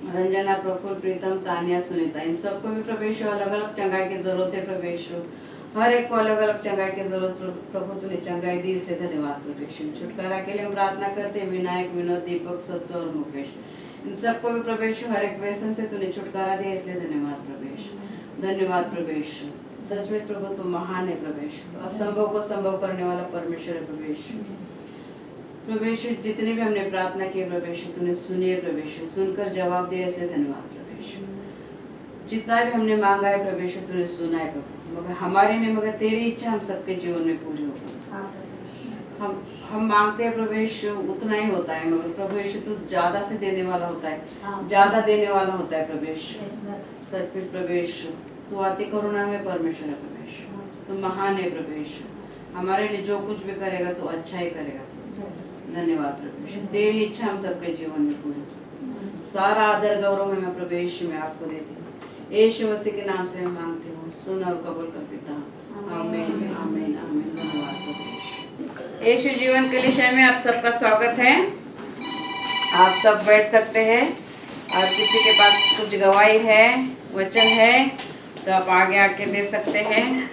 रंजना, प्रफुल्ल, प्रीतम, तानिया, सुनीता, इन सबको भी प्रभु यीशु अलग अलग चंगाई की जरूरत है प्रभु यीशु। हर एक को अलग अलग चंगाई की जरूरत प्रभु तूने चंगाई दी, इसलिए धन्यवाद प्रभु यीशु। छुटकारा के लिए हम प्रार्थना करते हैं। विनायक, विनोद, दीपक, सत्य और मुकेश, इन सबको भी प्रभु यीशु हर एक व्यसन से तूने छुटकारा दिया, इसलिए धन्यवाद प्रभु यीशु। धन्यवाद प्रभु यीशु। सच में प्रभु तू महान है प्रभु यीशु। असंभव को संभव करने वाला परमेश्वर है प्रभु यीशु। प्रभु यीशु जितने भी हमने प्रार्थना की प्रभु यीशु, तूने सुनी है प्रभु यीशु, सुनकर जवाब दिया, इसलिए धन्यवाद प्रभु यीशु। जितना भी हमने मांगा है प्रभु यीशु, तूने सुना है प्रभु, मगर हमारी नहीं मगर तेरी इच्छा हम सबके जीवन में पूरी हो। हम मांगते हैं प्रभु यीशु, उतना ही होता है, मगर प्रभु यीशु तू ज्यादा से देने वाला होता है, ज्यादा देने वाला होता है प्रभु यीशु। सच में प्रभु यीशु तू अति करुणा में परमेश्वर है प्रभु यीशु। तू महान है प्रभु यीशु। हमारे लिए जो कुछ भी करेगा तो अच्छा ही करेगा। धन्यवाद प्रभु यीशु। तेरी इच्छा हम सबके जीवन में पूरी। सारा आदर गौरव में मैं प्रभु यीशु में आपको देती हूँ। यीशु मसीह के नाम से मैं मांगती हूँ, सुन और कबूल कर पिता। आमीन आमीन आमीन। धन्यवाद प्रभु यीशु। यीशु जीवन कलीसिया में आप सबका स्वागत है। आप सब बैठ सकते हैं और किसी के पास कुछ गवाही है, वचन है, तो आप आगे आके दे सकते हैं।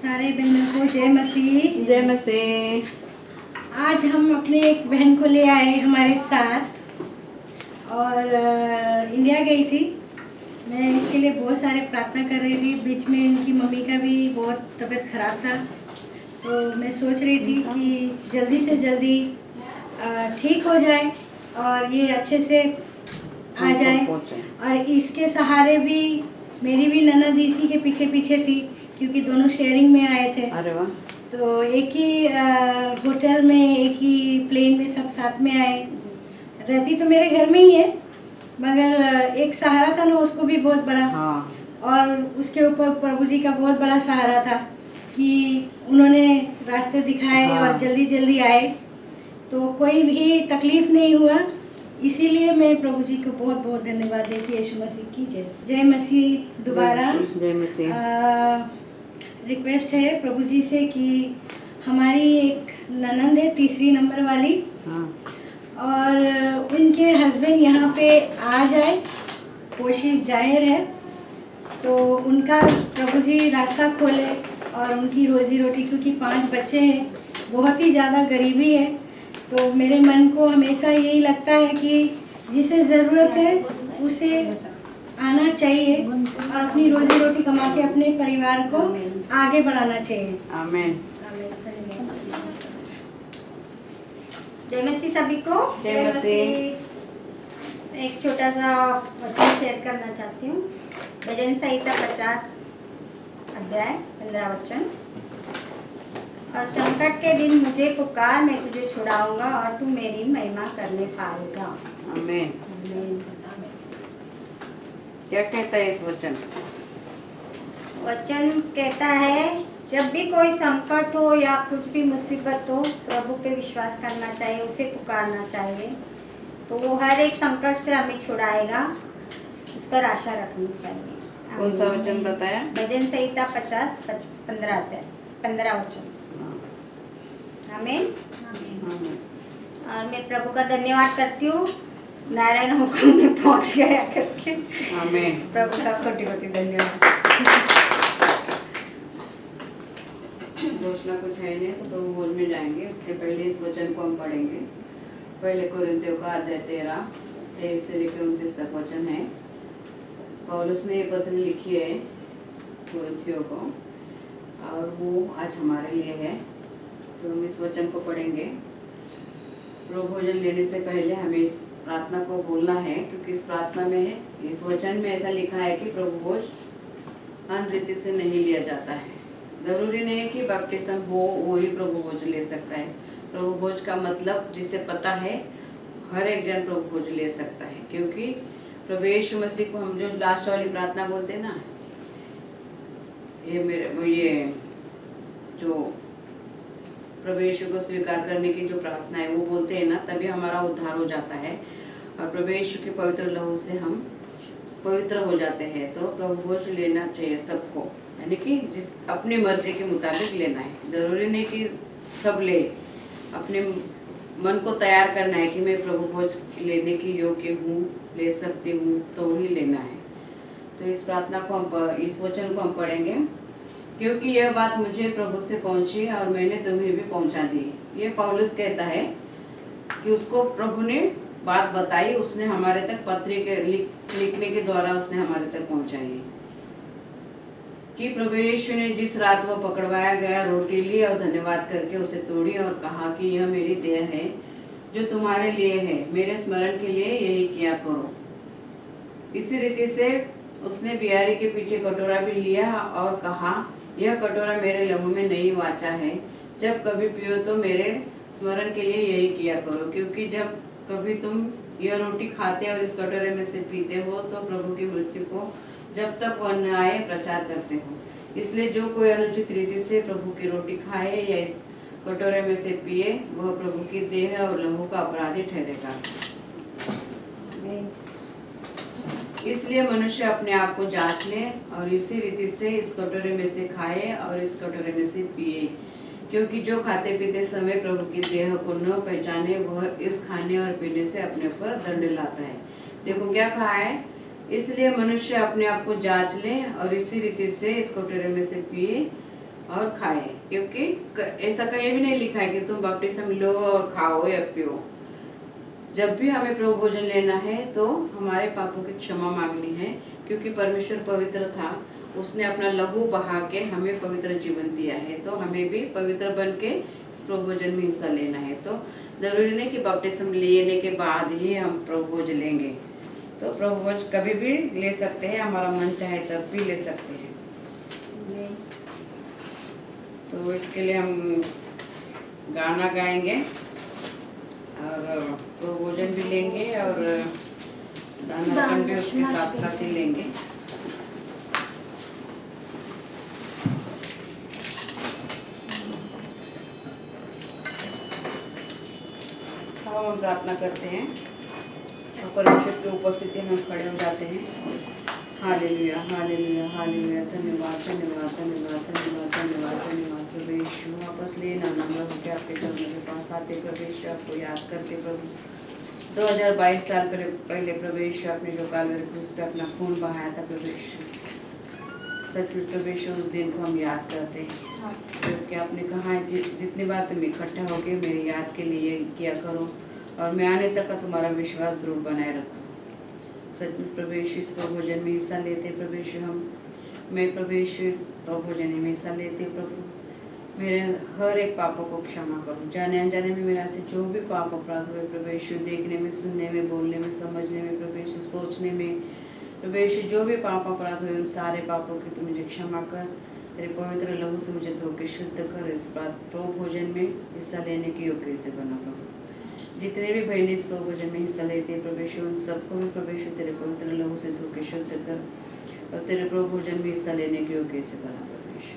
सारे बहनों को जय मसीह। जय मसीह। आज हम अपने एक बहन को ले आए हमारे साथ और इंडिया गई थी। मैं इसके लिए बहुत सारे प्रार्थना कर रही थी। बीच में इनकी मम्मी का भी बहुत तबीयत खराब था, तो मैं सोच रही थी कि जल्दी से जल्दी ठीक हो जाए और ये अच्छे से आ जाए। और इसके सहारे भी मेरी भी ननद इसी के पीछे पीछे थी, क्योंकि दोनों शेयरिंग में आए थे। अरे वाह। तो एक ही होटल में, एक ही प्लेन में सब साथ में आए। रहती तो मेरे घर में ही है, मगर एक सहारा था ना उसको भी बहुत बड़ा। हाँ। और उसके ऊपर प्रभु जी का बहुत बड़ा सहारा था कि उन्होंने रास्ते दिखाए। हाँ। और जल्दी जल्दी आए, तो कोई भी तकलीफ नहीं हुआ। इसीलिए मैं प्रभु जी को बहुत बहुत धन्यवाद देती। यीशु मसीह की जय। जय मसीह। दोबारा जय मसीह। रिक्वेस्ट है प्रभु जी से कि हमारी एक ननंद है 3 नंबर वाली। हाँ। और उनके हस्बैंड यहाँ पे आ जाए, कोशिश जाहिर है, तो उनका प्रभु जी रास्ता खोले और उनकी रोजी रोटी, क्योंकि 5 बच्चे हैं, बहुत ही ज़्यादा गरीबी है। तो मेरे मन को हमेशा यही लगता है कि जिसे ज़रूरत है उसे आना चाहिए और अपनी रोजी रोटी कमा के अपने परिवार को आगे बढ़ाना चाहिए। आमीन। जय मसीह सभी को। जय मसीह। एक छोटा सा वचन शेयर करना चाहती हूँ। भजन संहिता 50 अध्याय 15 वचन। और संकट के दिन मुझे पुकार, मैं तुझे छुड़ाऊंगा और तू मेरी महिमा करने पाएगा। आमीन। आमीन। क्या कहता है इस वचन? वचन कहता है जब भी कोई संकट हो या कुछ भी मुसीबत हो, प्रभु पे विश्वास करना चाहिए, उसे पुकारना चाहिए, तो वो हर एक संकट से हमें छुड़ाएगा। उस पर आशा रखनी चाहिए। कौन सा वचन बताया? भजन संहिता 50 15 वचन। आमीन। आमीन। और मैं प्रभु का धन्यवाद करती हूँ, नारायण हुक्म में पहुँच गया करके। आमीन। प्रभु का कोटि कोटि धन्यवाद। घोषणा कुछ है नहीं तो प्रभु भोज में जाएंगे। उसके पहले इस वचन को हम पढ़ेंगे। पहले कोरिन्थियों का अध्याय 13 से लेकर 29 तक वचन है। पौलुस ने ये पत्र लिखी है कोरिन्थियों को, और वो आज हमारे लिए है। तो हम इस वचन को पढ़ेंगे। प्रभु भोजन लेने से पहले हमें इस प्रार्थना को बोलना है, क्योंकि इस प्रार्थना में, इस वचन में ऐसा लिखा है कि प्रभु भोज अन्य रीति से नहीं लिया जाता है। जरूरी नहीं है कि बपटिस्म हो वो ही प्रभु भोज ले सकता है। प्रभु भोज का मतलब जिसे पता है, हर एक जन प्रभु भोज ले सकता है, क्योंकि प्रभु यीशु मसीह को हम जो लास्ट वाली प्रार्थना बोलते हैं ना, ये जो प्रभु यीशु को स्वीकार करने की जो प्रार्थना है वो बोलते हैं ना, तभी हमारा उद्धार हो जाता है और प्रभु यीशु के पवित्र लहू से हम पवित्र हो जाते हैं। तो प्रभु भोज लेना चाहिए सबको, यानी कि जिस अपनी मर्जी के मुताबिक लेना है। जरूरी नहीं कि सब ले, अपने मन को तैयार करना है कि मैं प्रभु भोज लेने की योग्य हूँ, ले सकती हूँ, तो ही लेना है। तो इस प्रार्थना को हम, इस वचन को हम पढ़ेंगे, क्योंकि यह बात मुझे प्रभु से पहुंची और मैंने तुम्हें भी पहुंचा दी। ये पौलुस कहता है कि उसको प्रभु ने बात बताई, उसने हमारे तक पत्र के लिखने के द्वारा उसने हमारे तक पहुंचाई कि प्रभु यीशु ने जिस रात वो पकड़वाया गया रोटी ली और धन्यवाद करके उसे तोड़ी और कहा कि यह मेरी देह है जो तुम्हारे लिए है, मेरे स्मरण के लिए यही किया करो। इसी रीति से उसने बिहारी के पीछे कटोरा भी लिया और कहा, यह कटोरा मेरे लहू में नई वाचा है, जब कभी पियो तो मेरे स्मरण के लिए यही किया करो। क्योंकि जब कभी तुम यह रोटी खाते और इस कटोरे में से पीते हो तो प्रभु की मृत्यु को जब तक वह न आए प्रचार करते हो। इसलिए जो कोई अनुचित रीति से प्रभु की रोटी खाए या इस कटोरे में से पिए, वह प्रभु की देह और लहू का अपराधी ठहरेगा। इसलिए मनुष्य अपने आप को जांच ले और इसी रीति से इस कटोरे में से खाए और इस कटोरे में से पिए। क्योंकि जो खाते पीते समय प्रभु की देह को न पहचाने, वह इस खाने और पीने से अपने ऊपर दंड लाता है। देखो क्या कहा है, इसलिए मनुष्य अपने आप को जांच ले और इसी रीति से इस कटोरे में से पिए और खाए। क्योंकि ऐसा कहीं भी नहीं लिखा है कि तुम बपटिस्म लो और खाओ या पियो। जब भी हमें प्रभु भोजन लेना है तो हमारे पापों की क्षमा मांगनी है, क्योंकि परमेश्वर पवित्र था, उसने अपना लहू बहा के हमें पवित्र जीवन दिया है। तो हमें भी पवित्र बन के इस प्रभु भोजन में हिस्सा लेना है। तो जरूरी नहीं कि बपटिस्म लेने के बाद ही हम प्रभु भोज लेंगे। तो प्रभु भोज कभी भी ले सकते हैं, हमारा मन चाहे तब भी ले सकते हैं। तो इसके लिए हम गाना गाएंगे और प्रभु भोजन भी लेंगे और दान भी उसके साथ साथ ही लेंगे। हम प्रार्थना करते हैं और परमेश्वर की उपस्थिति में खड़े हो जाते हैं। Hallelujah, hallelujah, hallelujah. धन्यवाद, धन्यवाद, धन्यवाद, धन्यवाद, धन्यवाद, धन्यवाद प्रभु यीशु। वापस ले नाना होकर आपके चरणों के पास आते प्रभु यीशु, आपको याद करते प्रभु 2022 साल पहले प्रभु यीशु आपने जो कालवरी क्रूस पे अपना खून बहाया था प्रभु यीशु, सचमुच प्रभु यीशु उस दिन को हम याद करते हैं। क्योंकि आपने कहा है जितनी बार तुम इकट्ठा होके मेरी याद के लिए किया करो और मैं आने तक का तुम्हारा विश्वास दृढ़ बनाए रखो। सचमुच प्रभु यीशु इस प्रभु भोजन में हिस्सा लेते प्रभु यीशु, मैं प्रभु यीशु इस प्रभु भोजन में हिस्सा लेते प्रभु। मेरे हर एक पापों को क्षमा करो। जाने अनजाने में मेरे से जो भी पाप अपराध हुए प्रभु यीशु, देखने में, सुनने में, बोलने में, समझने में प्रभु यीशु, सोचने में प्रभु यीशु, जो भी पाप अपराध हुए उन सारे पापों की तू मुझे क्षमा कर। तेरे पवित्र लहू से मुझे धो के शुद्ध कर। इस बात प्रभु भोजन में हिस्सा लेने की योग्य से बना प्रभु। जितने भी बहनें इस प्रभु भोजन में हिस्सा लेती है प्रभु यीशु, उन सबको भी प्रभु यीशु तेरे पवित्र लहू से धो के शुद्ध कर और तेरे प्रभु भोजन में हिस्सा लेने के योग्य से बना प्रभु यीशु।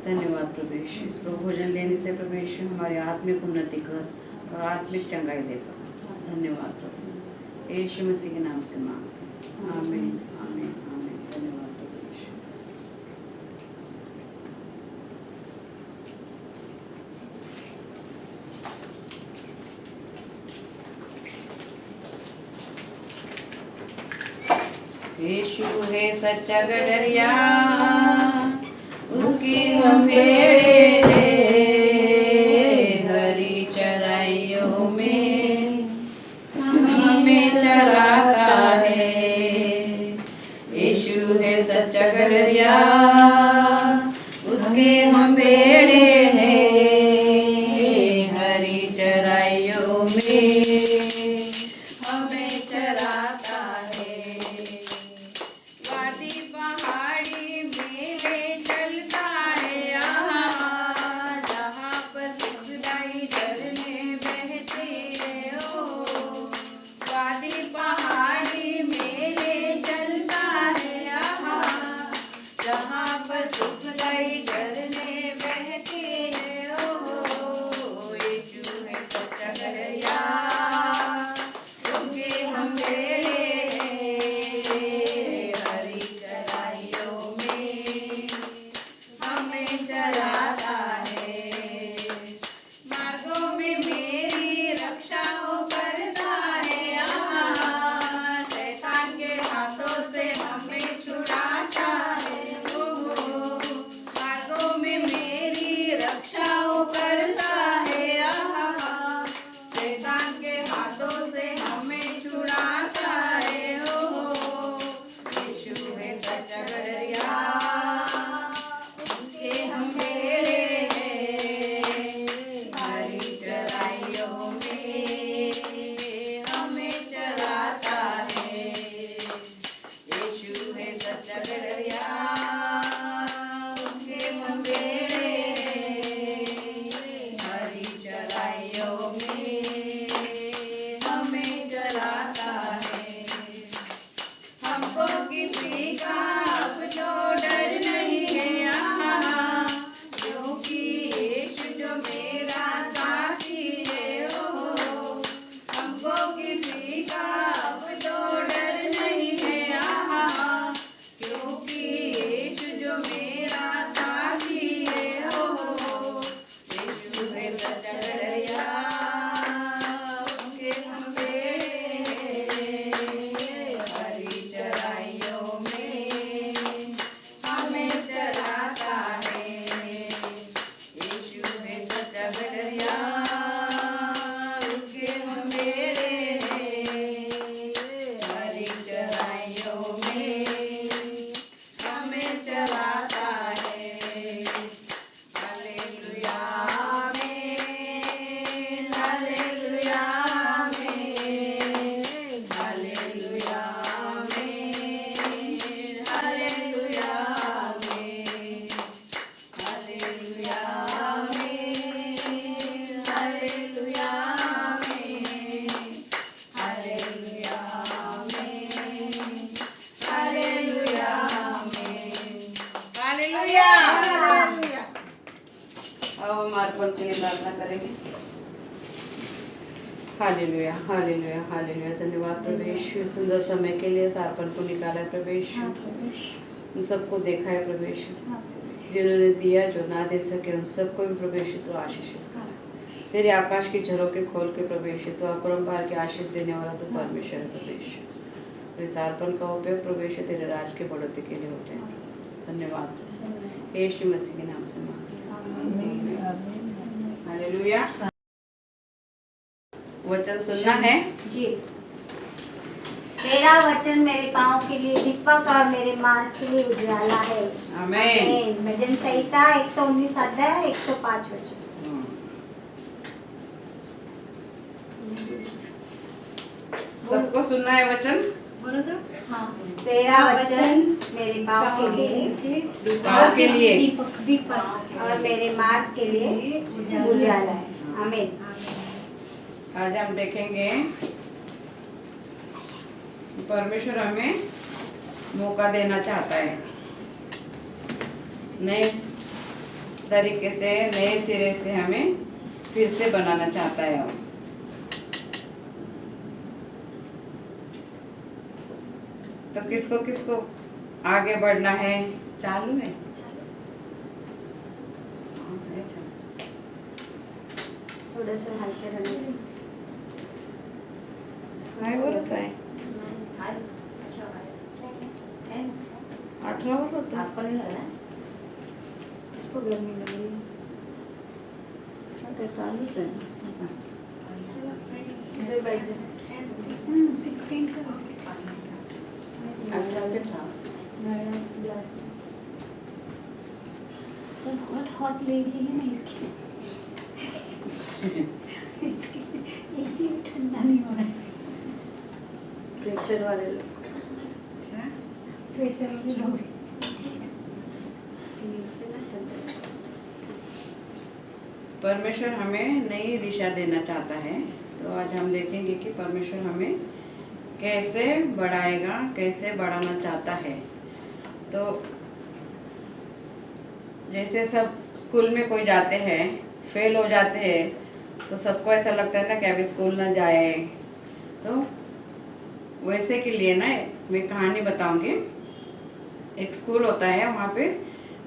धन्यवाद प्रभु यीशु। इस प्रभु भोजन लेने से प्रभु यीशु हमारी आत्मिक उन्नति कर और आत्मिक चंगाई दे प्रभु। धन्यवाद प्रभु, यीशु मसीह के नाम से मांगते हैं। आमीन आमीन आमीन। धन्यवाद प्रभु यीशु। यीशु है सच्चा गडरिया, उसकी हम भेड़े हैं, हरी चराइयों में हमें चराता है। यीशु है सच्चा गडरिया, उसके हम भेड़े हैं, हरी चराइयों में हमें चराता है। वादी पहाड़ी मेले चलता है यहाँ, जहाँ पर सुखदाई झरने बहते हैं ओ। वादी पहाड़ी मेले चलता है यहाँ, जहाँ पर सुखदाई झरने बहते हैं ओ। यीशु है सच्चा गडरिया, उसके हम भेड़े हैं, हरी चराइयों में हमें चराता है। मार्गों में मेरी रक्षा वो करता है यहाँ, शैतान के हाथों से हमें छुड़ाता है ओ। मार्गों में मेरी रक्षा वो करता है यहाँ, शैतान के हाथों से हमें छुड़ाता है ओ। यीशु है सच्चा गडरिया, उसके हम भेड़े हैं, हरी चराइयों में हमें चराता है। यीशु है सच्चा गडरिया, उसके हम भेड़े हैं, हरी चराइयों में हमें चराता है। हमको किसी का अब तो डर नहीं है यहाँ, क्योंकि यीशु जो मेरा साथी है ओ। हमको किसी का अब तो डर नहीं है यहाँ, क्योंकि यीशु जो मेरा साथी है ओ। यीशु है सच्चा गडरिया, उसके हम भेड़े हैं, हरी चराइयों में हमें चराता है। यीशु है सच्चा गडरिया, उसके हम भेड़े हैं, हरी चराइयों में हमें चराता है। हालेलुया आमीन, हालेलुया आमीन, हालेलुया आमीन, हालेलुया आमीन, हालेलुया आमीन, हालेलुया आमीन, हालेलुया आमीन, हालेलुया आमीन, हालेलुया। अब हम अर्पण के लिए प्रार्थना करेंगे। Hallelujah hallelujah hallelujah. धन्यवाद प्रभु यीशु, सुंदर समय के लिए इस अर्पण को निकाला है प्रभु यीशु, उन सबको देखा है प्रभु यीशु, जिन्होंने दिया, जो ना दे सके उन सबको भी प्रभु यीशु तो आशीष तेरे आकाश की झरोके खोल के प्रभु यीशु तो अपरंपार की आशीष देने वाला तो परमेश्वर है प्रभु यीशु। इस अर्पण का उपयोग प्रभु यीशु तेरे राज के बढ़ोतरी के लिए हो जाए। धन्यवाद यीशु मसीह के नाम से मांगते हैं। हालेलुया। वचन सुनना है जी। तेरा वचन मेरे पाँव के लिए दीपक और मेरे मार्ग के लिए उजाला है। आमेन। आमीन। भजन संहिता 119 अध्याय 105 वचन। सबको सुनना है वचन। बोलो तो। हाँ। तेरा वचन मेरे पाँव के लिए पाँव के लिए दीपक और मेरे मार्ग के लिए उजाला है। आमीन। आज हम देखेंगे परमेश्वर हमें मौका देना चाहता है, नए तरीके से नए सिरे से हमें फिर से बनाना चाहता है। तो किसको किसको आगे बढ़ना है? चालू है। थोडं हलके रहणे. बरंच आहे. 18 वर होतं. इसको गर्मी लगी. ते चालूच आहे. 16 का 18 पे था. सब हॉट लेडी है ना इसकी एसी में ठंडा नहीं हो रहा है. प्रेशर वाले लोग. प्रेशर वाले लोग परमेश्वर हमें नई दिशा देना चाहता है. तो आज हम देखेंगे कि परमेश्वर हमें कैसे बढ़ाएगा, कैसे बढ़ाना चाहता है. तो जैसे सब स्कूल में कोई जाते हैं, फेल हो जाते हैं, तो सबको ऐसा लगता है ना कि अभी स्कूल ना जाए. तो वैसे के लिए ना मैं कहानी बताऊंगी. एक स्कूल होता है, वहाँ पे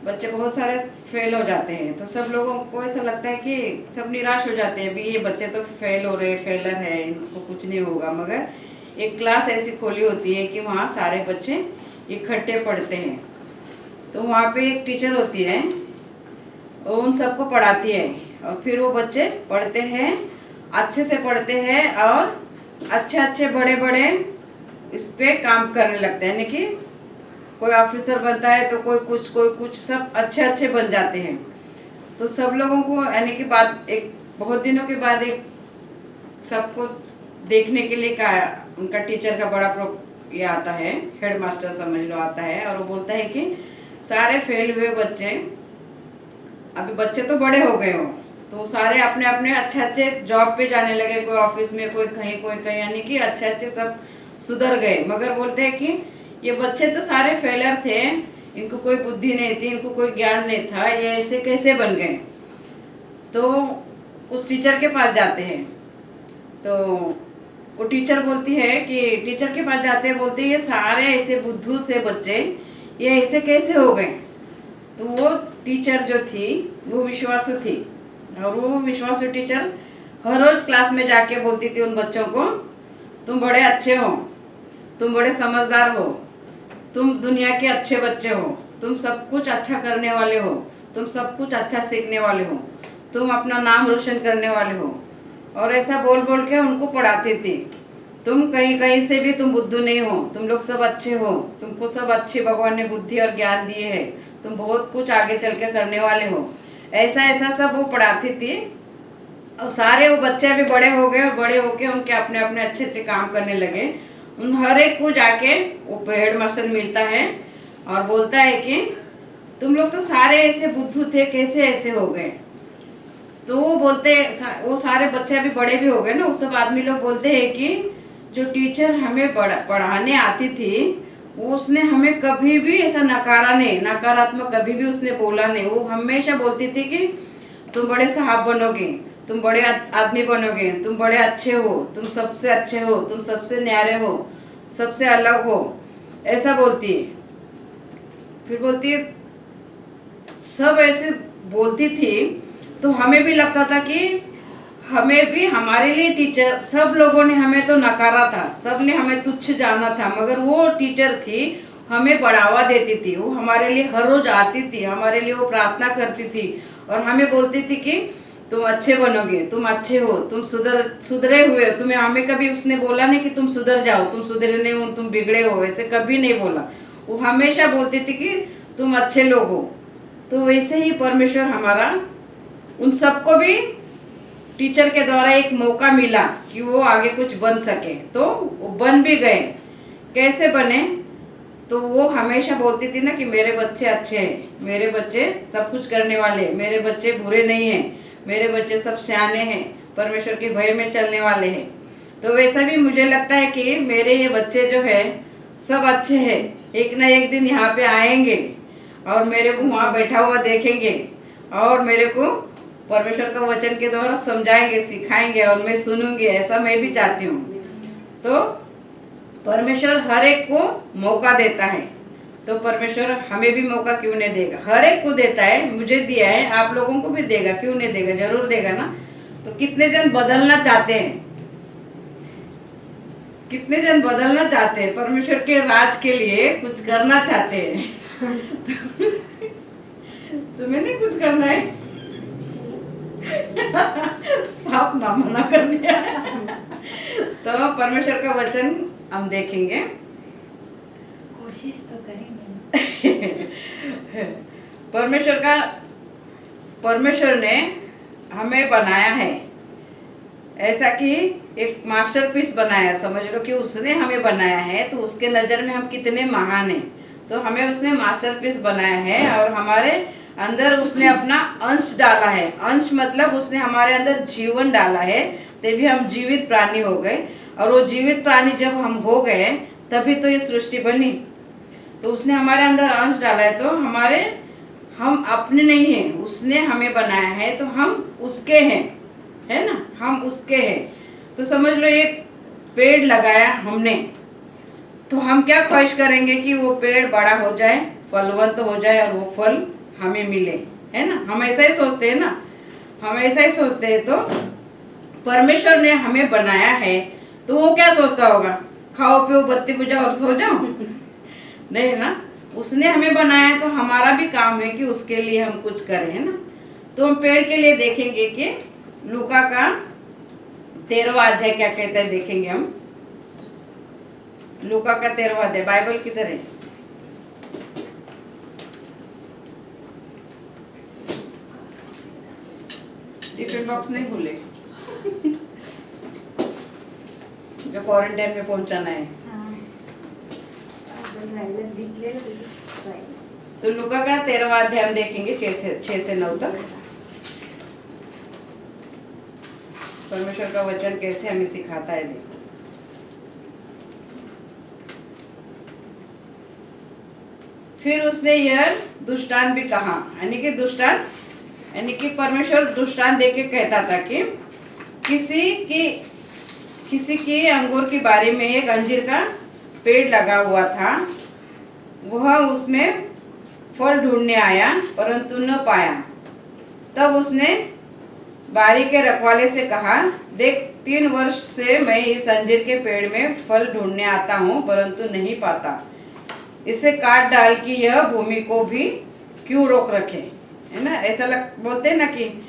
बच्चे बहुत सारे फेल हो जाते हैं. तो सब लोगों को ऐसा लगता है कि सब निराश हो जाते हैं, भी ये बच्चे तो फेल हो रहे, फेलर है, इनको कुछ नहीं होगा. मगर एक क्लास ऐसी खोली होती है कि वहाँ सारे बच्चे इकट्ठे पढ़ते हैं. तो वहाँ पे एक टीचर होती है, वो उन सबको पढ़ाती है. और फिर वो बच्चे पढ़ते हैं, अच्छे से पढ़ते हैं और अच्छे अच्छे बड़े बड़े इस पे काम करने लगते हैं. यानी कि कोई ऑफिसर बनता है तो कोई कुछ सब अच्छे अच्छे बन जाते हैं. तो सब लोगों को यानी कि बाद एक बहुत दिनों के बाद एक सबको देखने के लिए का उनका टीचर का बड़ा ये आता है, हेड मास्टर समझ लो आता है. और वो बोलता है कि सारे फेल हुए बच्चे, अभी बच्चे तो बड़े हो गए हो, तो सारे अपने अपने अच्छे अच्छे जॉब पे जाने लगे. कोई ऑफिस में, कोई कहीं, यानी कि अच्छे अच्छे सब सुधर गए. मगर बोलते हैं कि ये बच्चे तो सारे फेलर थे, इनको कोई बुद्धि नहीं थी, इनको कोई ज्ञान नहीं था, ये ऐसे कैसे बन गए. तो उस टीचर के पास जाते हैं. तो वो टीचर बोलती है कि टीचर के पास जाते हैं, बोलते हैं ये सारे ऐसे बुद्धू से बच्चे ये ऐसे कैसे हो गए. तो वो टीचर जो थी वो विश्वासु थी. और वो विश्वासु टीचर हर रोज क्लास में जाके बोलती थी उन बच्चों को, तुम बड़े अच्छे हो, तुम बड़े समझदार हो, तुम दुनिया के अच्छे बच्चे हो, तुम सब कुछ अच्छा करने वाले हो, तुम सब कुछ अच्छा सीखने वाले हो, तुम अपना नाम रोशन करने वाले हो. और ऐसा बोल बोल के उनको पढ़ाती थी. तुम कहीं कहीं से भी तुम बुद्धू नहीं हो, तुम लोग सब अच्छे हो, तुमको सब अच्छी भगवान ने बुद्धि और ज्ञान दिए है, तुम बहुत कुछ आगे चल के करने वाले हो. ऐसा ऐसा सब वो पढ़ाती थी. और सारे वो बच्चे अभी बड़े हो गए, और बड़े होके उनके अपने अपने अच्छे अच्छे काम करने लगे. उन हर एक को जाके वो हेड मास्टर मिलता है और बोलता है कि तुम लोग तो सारे ऐसे बुद्धू थे, कैसे ऐसे हो गए. तो वो बोलते, वो सारे बच्चे अभी बड़े भी हो गए ना, वो सब आदमी लोग बोलते हैं कि जो टीचर हमें पढ़ाने आती थी, वो उसने हमें कभी भी ऐसा नकारात्मक कभी भी उसने बोला नहीं. वो हमेशा बोलती थी कि तुम बड़े साहब बनोगे, तुम बड़े आदमी बनोगे, तुम बड़े अच्छे हो, तुम सबसे अच्छे हो, तुम सबसे न्यारे हो, सबसे अलग हो, ऐसा बोलती है. फिर बोलती है, सब ऐसे बोलती थी. तो हमें भी लगता था कि हमें भी, हमारे लिए टीचर, सब लोगों ने हमें तो नकारा था, सब ने हमें तुच्छ जाना था. मगर वो टीचर थी, हमें बढ़ावा देती थी. वो हमारे लिए हर रोज आती थी, हमारे लिए वो प्रार्थना करती थी और हमें बोलती थी कि तुम अच्छे बनोगे, तुम अच्छे हो, तुम सुधरे हुए हो। तुम्हें हमें कभी उसने बोला नहीं कि तुम सुधर जाओ, तुम सुधरे नहीं हो, तुम बिगड़े हो, ऐसे कभी नहीं बोला। वो हमेशा बोलती थी कि तुम अच्छे लोग हो। तो वैसे ही परमेश्वर हमारा उन सबको भी टीचर के द्वारा एक मौका मिला कि वो आगे कुछ बन सके, तो वो बन भी गए। कैसे बने? तो वो हमेशा बोलती थी ना कि मेरे बच्चे अच्छे हैं, मेरे बच्चे सब कुछ करने वाले, मेरे बच्चे बुरे नहीं हैं, मेरे बच्चे सब सियाने हैं, परमेश्वर के भय में चलने वाले हैं। तो वैसा भी मुझे लगता है कि मेरे ये बच्चे जो है सब अच्छे हैं, एक ना एक दिन यहाँ पे आएंगे और मेरे को वहाँ बैठा हुआ देखेंगे और मेरे को परमेश्वर का वचन के द्वारा समझाएंगे, सिखाएंगे और मैं सुनूंगी। ऐसा मैं भी चाहती हूँ। तो परमेश्वर हर एक को मौका देता है, तो परमेश्वर हमें भी मौका क्यों नहीं देगा? हर एक को देता है, मुझे दिया है, आप लोगों को भी देगा, क्यों नहीं देगा? जरूर देगा ना। तो कितने जन बदलना चाहते हैं? कितने जन बदलना चाहते हैं? परमेश्वर के राज के लिए कुछ करना चाहते हैं? तुम्हें नहीं कुछ करना है? साफ ना मना कर दिया। तो परमेश्वर का वचन हम देखेंगे। कोशिश तो करेंगे। परमेश्वर ने हमें बनाया है ऐसा कि एक मास्टरपीस बनाया, समझ लो कि उसने हमें बनाया है, तो उसके नज़र में हम कितने महान हैं। तो हमें उसने मास्टरपीस बनाया है और हमारे अंदर उसने अपना अंश डाला है। अंश मतलब उसने हमारे अंदर जीवन डाला है, तभी हम जीवित प्राणी हो गए। और वो जीवित प्राणी जब हम हो गए तभी तो ये सृष्टि बनी। तो उसने हमारे अंदर अंश डाला है, तो हम अपने नहीं हैं, उसने हमें बनाया है, तो हम उसके हैं, है ना, हम उसके हैं। तो समझ लो एक पेड़ लगाया हमने, तो हम क्या ख्वाहिश करेंगे कि वो पेड़ बड़ा हो जाए, फलवंत हो जाए और वो फल हमें मिले, है ना। हम ऐसा ही सोचते हैं ना, हम ऐसा ही सोचते हैं। तो परमेश्वर ने हमें बनाया है, तो वो क्या सोचता होगा? खाओ पियो बत्ती बुझाओ और सो जाओ? नहीं ना, उसने हमें बनाया है, तो हमारा भी काम है कि उसके लिए हम कुछ करें, है ना। तो हम पेड़ के लिए देखेंगे कि लूका का 13वां अध्याय क्या कहता है, देखेंगे हम। लूका का 13वां अध्याय, बाइबल किधर है? टिफिन बॉक्स नहीं भूले जो क्वारंटाइन में पहुंचाना है। तो लूका का 13वां अध्याय हम देखेंगे 6 से 9 तक। परमेश्वर का वचन कैसे हमें सिखाता है, देखो। फिर उसने यह दुष्टांत भी कहा, यानी कि परमेश्वर दुष्टांत देके कहता था कि किसी की अंगूर की बारी में एक अंजीर का पेड़ लगा हुआ था। वह उसमें फल ढूंढने आया परंतु न पाया। तब उसने बारी के रखवाले से कहा, देख 3 वर्ष से मैं इस अंजीर के पेड़ में फल ढूंढने आता हूँ परंतु नहीं पाता। इसे काट डाल कि यह भूमि को भी क्यों रोक रखे, है ना। ऐसा बोलते हैं ना कि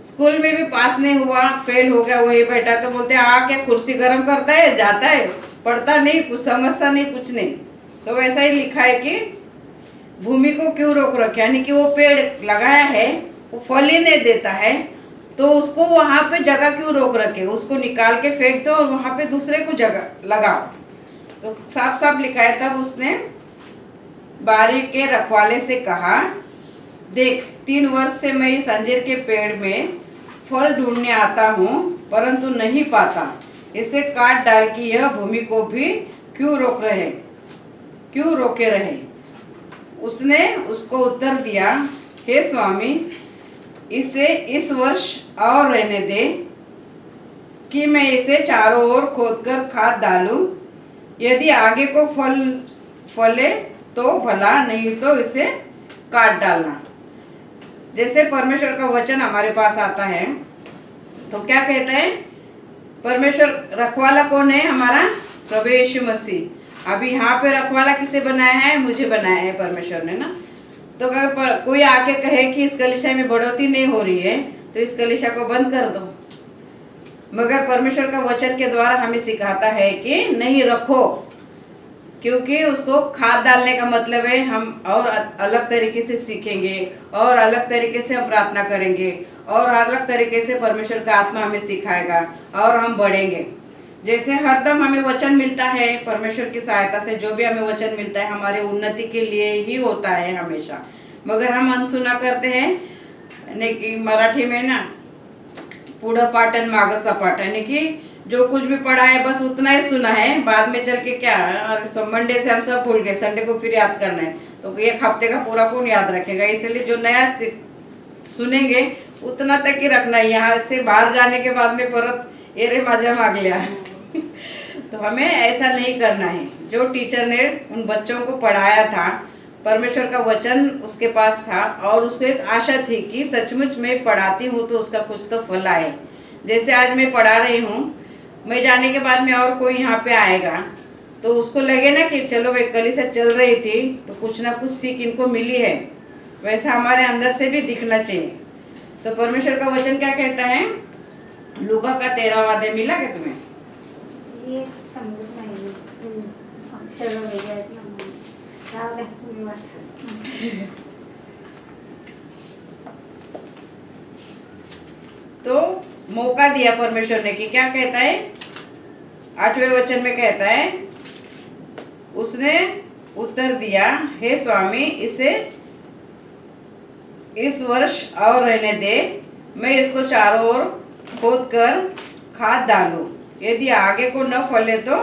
स्कूल में भी पास नहीं हुआ, फेल हो गया, वही बैठा, तो बोलते हैं आके कुर्सी गर्म करता है, जाता है, पढ़ता नहीं, कुछ समझता नहीं, कुछ नहीं। तो वैसा ही लिखा है कि भूमि को क्यों रोक रखे, यानी कि वो पेड़ लगाया है, वो फल ही नहीं देता है, तो उसको वहां पे जगह क्यों रोक रखे? उसको निकाल के फेंक दो और वहां पे दूसरे को जगह लगाओ। तो साफ साफ लिखा है। तब उसने बारी के रखवाले से कहा, देख 3 वर्ष से मैं इस अंजीर के पेड़ में फल ढूंढने आता हूँ परंतु नहीं पाता। इसे काट डाल कि यह भूमि को भी क्यों रोके रहे। उसने उसको उत्तर दिया, हे स्वामी, इसे इस वर्ष और रहने दे कि मैं इसे चारों ओर खोदकर खाद डालूं। यदि आगे को फले तो भला, नहीं तो इसे काट डालना। जैसे परमेश्वर का वचन हमारे पास आता है तो क्या कहता है? परमेश्वर रखवाला कौन है? हमारा प्रभु यीशु मसीह। अभी यहाँ पे रखवाला किसे बनाया है? मुझे बनाया है परमेश्वर ने ना। तो अगर कोई आके कहे कि इस कलीसिया में बढ़ोतरी नहीं हो रही है, तो इस कलीसिया को बंद कर दो। मगर परमेश्वर का वचन के द्वारा हमें सिखाता है कि नहीं रखो, क्योंकि उसको खाद डालने का मतलब है हम और अलग तरीके से सीखेंगे और अलग तरीके से हम प्रार्थना करेंगे और अलग तरीके से परमेश्वर का आत्मा हमें सिखाएगा और हम बढ़ेंगे। जैसे हरदम हमें वचन मिलता है परमेश्वर की सहायता से, जो भी हमें वचन मिलता है हमारे उन्नति के लिए ही होता है हमेशा, मगर हम अनसुना करते हैं। मराठी में ना पुढं पाटन मागं सपाट, यानी कि जो कुछ भी पढ़ा है बस उतना ही सुना है, बाद में चल के क्या और मंडे से हम सब भूल गए, संडे को फिर याद करना है, तो एक हफ्ते का पूरा कौन याद रखेगा। इसलिए जो नया सुनेंगे उतना तक ही रखना है, यहाँ से बाहर जाने के बाद में परत एरे माझ्या मागल्या तो हमें ऐसा नहीं करना है। जो टीचर ने उन बच्चों को पढ़ाया था, परमेश्वर का वचन उसके पास था और उसको एक आशा थी कि सचमुच मैं पढ़ाती हूँ तो उसका कुछ तो फल आए। जैसे आज मैं पढ़ा रही हूँ, मैं जाने के बाद में और कोई यहाँ पे आएगा तो उसको लगे ना कि चलो वे कलीसिया चल रही थी तो कुछ ना कुछ सीख इनको मिली है, वैसा हमारे अंदर से भी दिखना चाहिए। तो परमेश्वर का वचन क्या कहता है, लूका का 13वां अध्याय मिला क्या तुम्हें? ये समजत नाही, अक्षर वगैरे आहेत ना, जाऊ द्या तुम्ही वाचा। तो मौका दिया परमेश्वर ने कि क्या कहता है, 8वें वचन में कहता है, उसने उत्तर दिया, हे स्वामी इसे इस वर्ष और रहने दे, मैं इसको चारों ओर खोद कर खाद डालूं, यदि आगे को न फले तो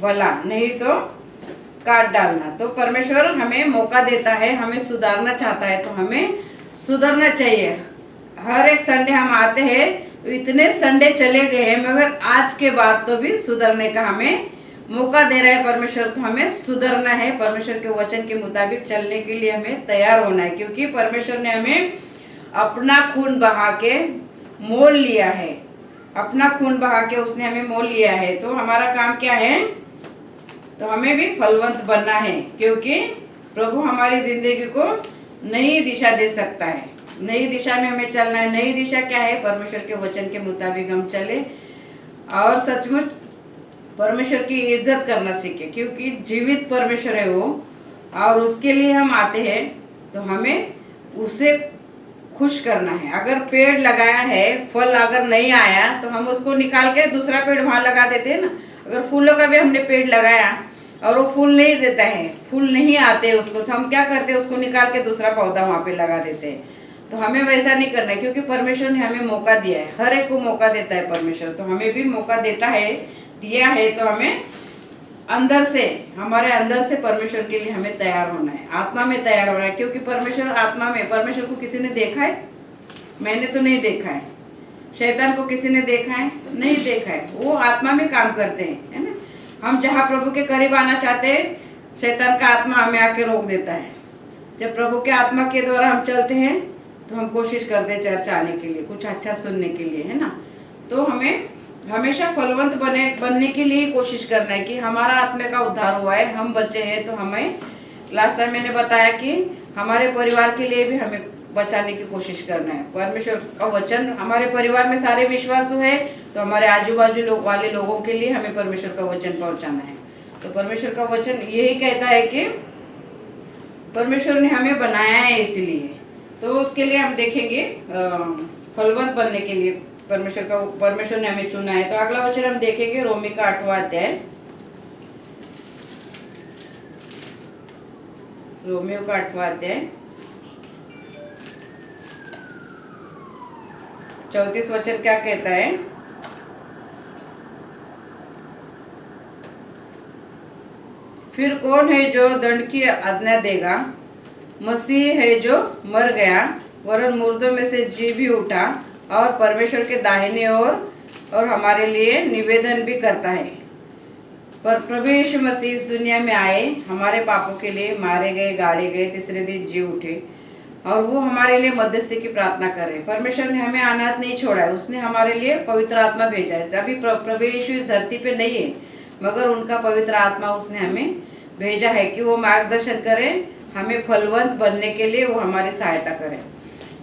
भला, नहीं तो काट डालना। तो परमेश्वर हमें मौका देता है, हमें सुधारना चाहता है तो हमें सुधरना चाहिए। हर एक संडे हम आते हैं तो इतने संडे चले गए हैं, मगर आज के बाद तो भी सुधरने का हमें मौका दे रहा है परमेश्वर, तो हमें सुधरना है, परमेश्वर के वचन के मुताबिक चलने के लिए हमें तैयार होना है, क्योंकि परमेश्वर ने हमें अपना खून बहा के मोल लिया है, अपना खून बहा के उसने हमें मोल लिया है। तो हमारा काम क्या है, तो हमें भी फलवंत बनना है, क्योंकि प्रभु हमारी जिंदगी को नई दिशा दे सकता है, नई दिशा में हमें चलना है। नई दिशा क्या है, परमेश्वर के वचन के मुताबिक हम चले और सचमुच परमेश्वर की इज्जत करना सीखे, क्योंकि जीवित परमेश्वर है वो, और उसके लिए हम आते हैं तो हमें उसे खुश करना है। अगर पेड़ लगाया है, फल अगर नहीं आया तो हम उसको निकाल के दूसरा पेड़ वहाँ लगा देते हैं ना। अगर फूलों का भी हमने पेड़ लगाया और वो फूल नहीं देता है, फूल नहीं आते उसको, तो हम क्या करते हैं, उसको निकाल के दूसरा पौधा वहाँ पे लगा देते हैं। तो हमें वैसा नहीं करना है, क्योंकि परमेश्वर ने हमें मौका दिया है, हर एक को मौका देता है परमेश्वर, तो हमें भी मौका देता है, दिया है, तो हमें अंदर से, हमारे अंदर से परमेश्वर के लिए हमें तैयार होना है, आत्मा में तैयार होना है। क्योंकि परमेश्वर आत्मा में, परमेश्वर को किसी ने देखा है? मैंने तो नहीं देखा है। शैतान को किसी ने देखा है? नहीं देखा है। वो आत्मा में काम करते हैं, है ना। हम जहाँ प्रभु के करीब आना चाहते हैं, शैतान का आत्मा हमें आके रोक देता है। जब प्रभु के आत्मा के द्वारा हम चलते हैं तो हम कोशिश करते हैं चर्च आने के लिए, कुछ अच्छा सुनने के लिए, है ना। तो हमें हमेशा फलवंत बनने के लिए कोशिश करना है कि हमारा आत्मा का उद्धार हुआ है, हम बचे हैं, तो हमें लास्ट टाइम मैंने बताया कि हमारे परिवार के लिए भी हमें बचाने की कोशिश करना है। परमेश्वर का वचन, हमारे परिवार में सारे विश्वासु है तो हमारे आजू बाजू वाले लोगों के लिए हमें परमेश्वर का वचन पहुंचाना है। तो परमेश्वर का वचन यही कहता है कि परमेश्वर ने हमें बनाया है इसलिए, तो उसके लिए हम देखेंगे फलवंत बनने के लिए परमेश्वर ने हमें चुना है। तो अगला वचन हम देखेंगे रोमी का 8वां अध्याय, रोमियो का 8वां अध्याय 34 वचन क्या कहता है, फिर कौन है जो दंड की आज्ञा देगा? मसीह है जो मर गया, वरन मुर्दों में से जी भी उठा और परमेश्वर के दाहिने ओर और हमारे लिए निवेदन भी करता है। पर प्रभु यीशु मसीह इस दुनिया में आए, हमारे पापों के लिए मारे गए, गाड़े गए, तीसरे दिन जी उठे और वो हमारे लिए मध्यस्थी की प्रार्थना करे। परमेश्वर ने हमें अनाथ नहीं छोड़ा है, उसने हमारे लिए पवित्र आत्मा भेजा है। अभी प्रभु यीशु इस धरती पे नहीं है, मगर उनका पवित्र आत्मा उसने हमें भेजा है कि वो मार्गदर्शन करे, हमें फलवंत बनने के लिए वो हमारी सहायता करे।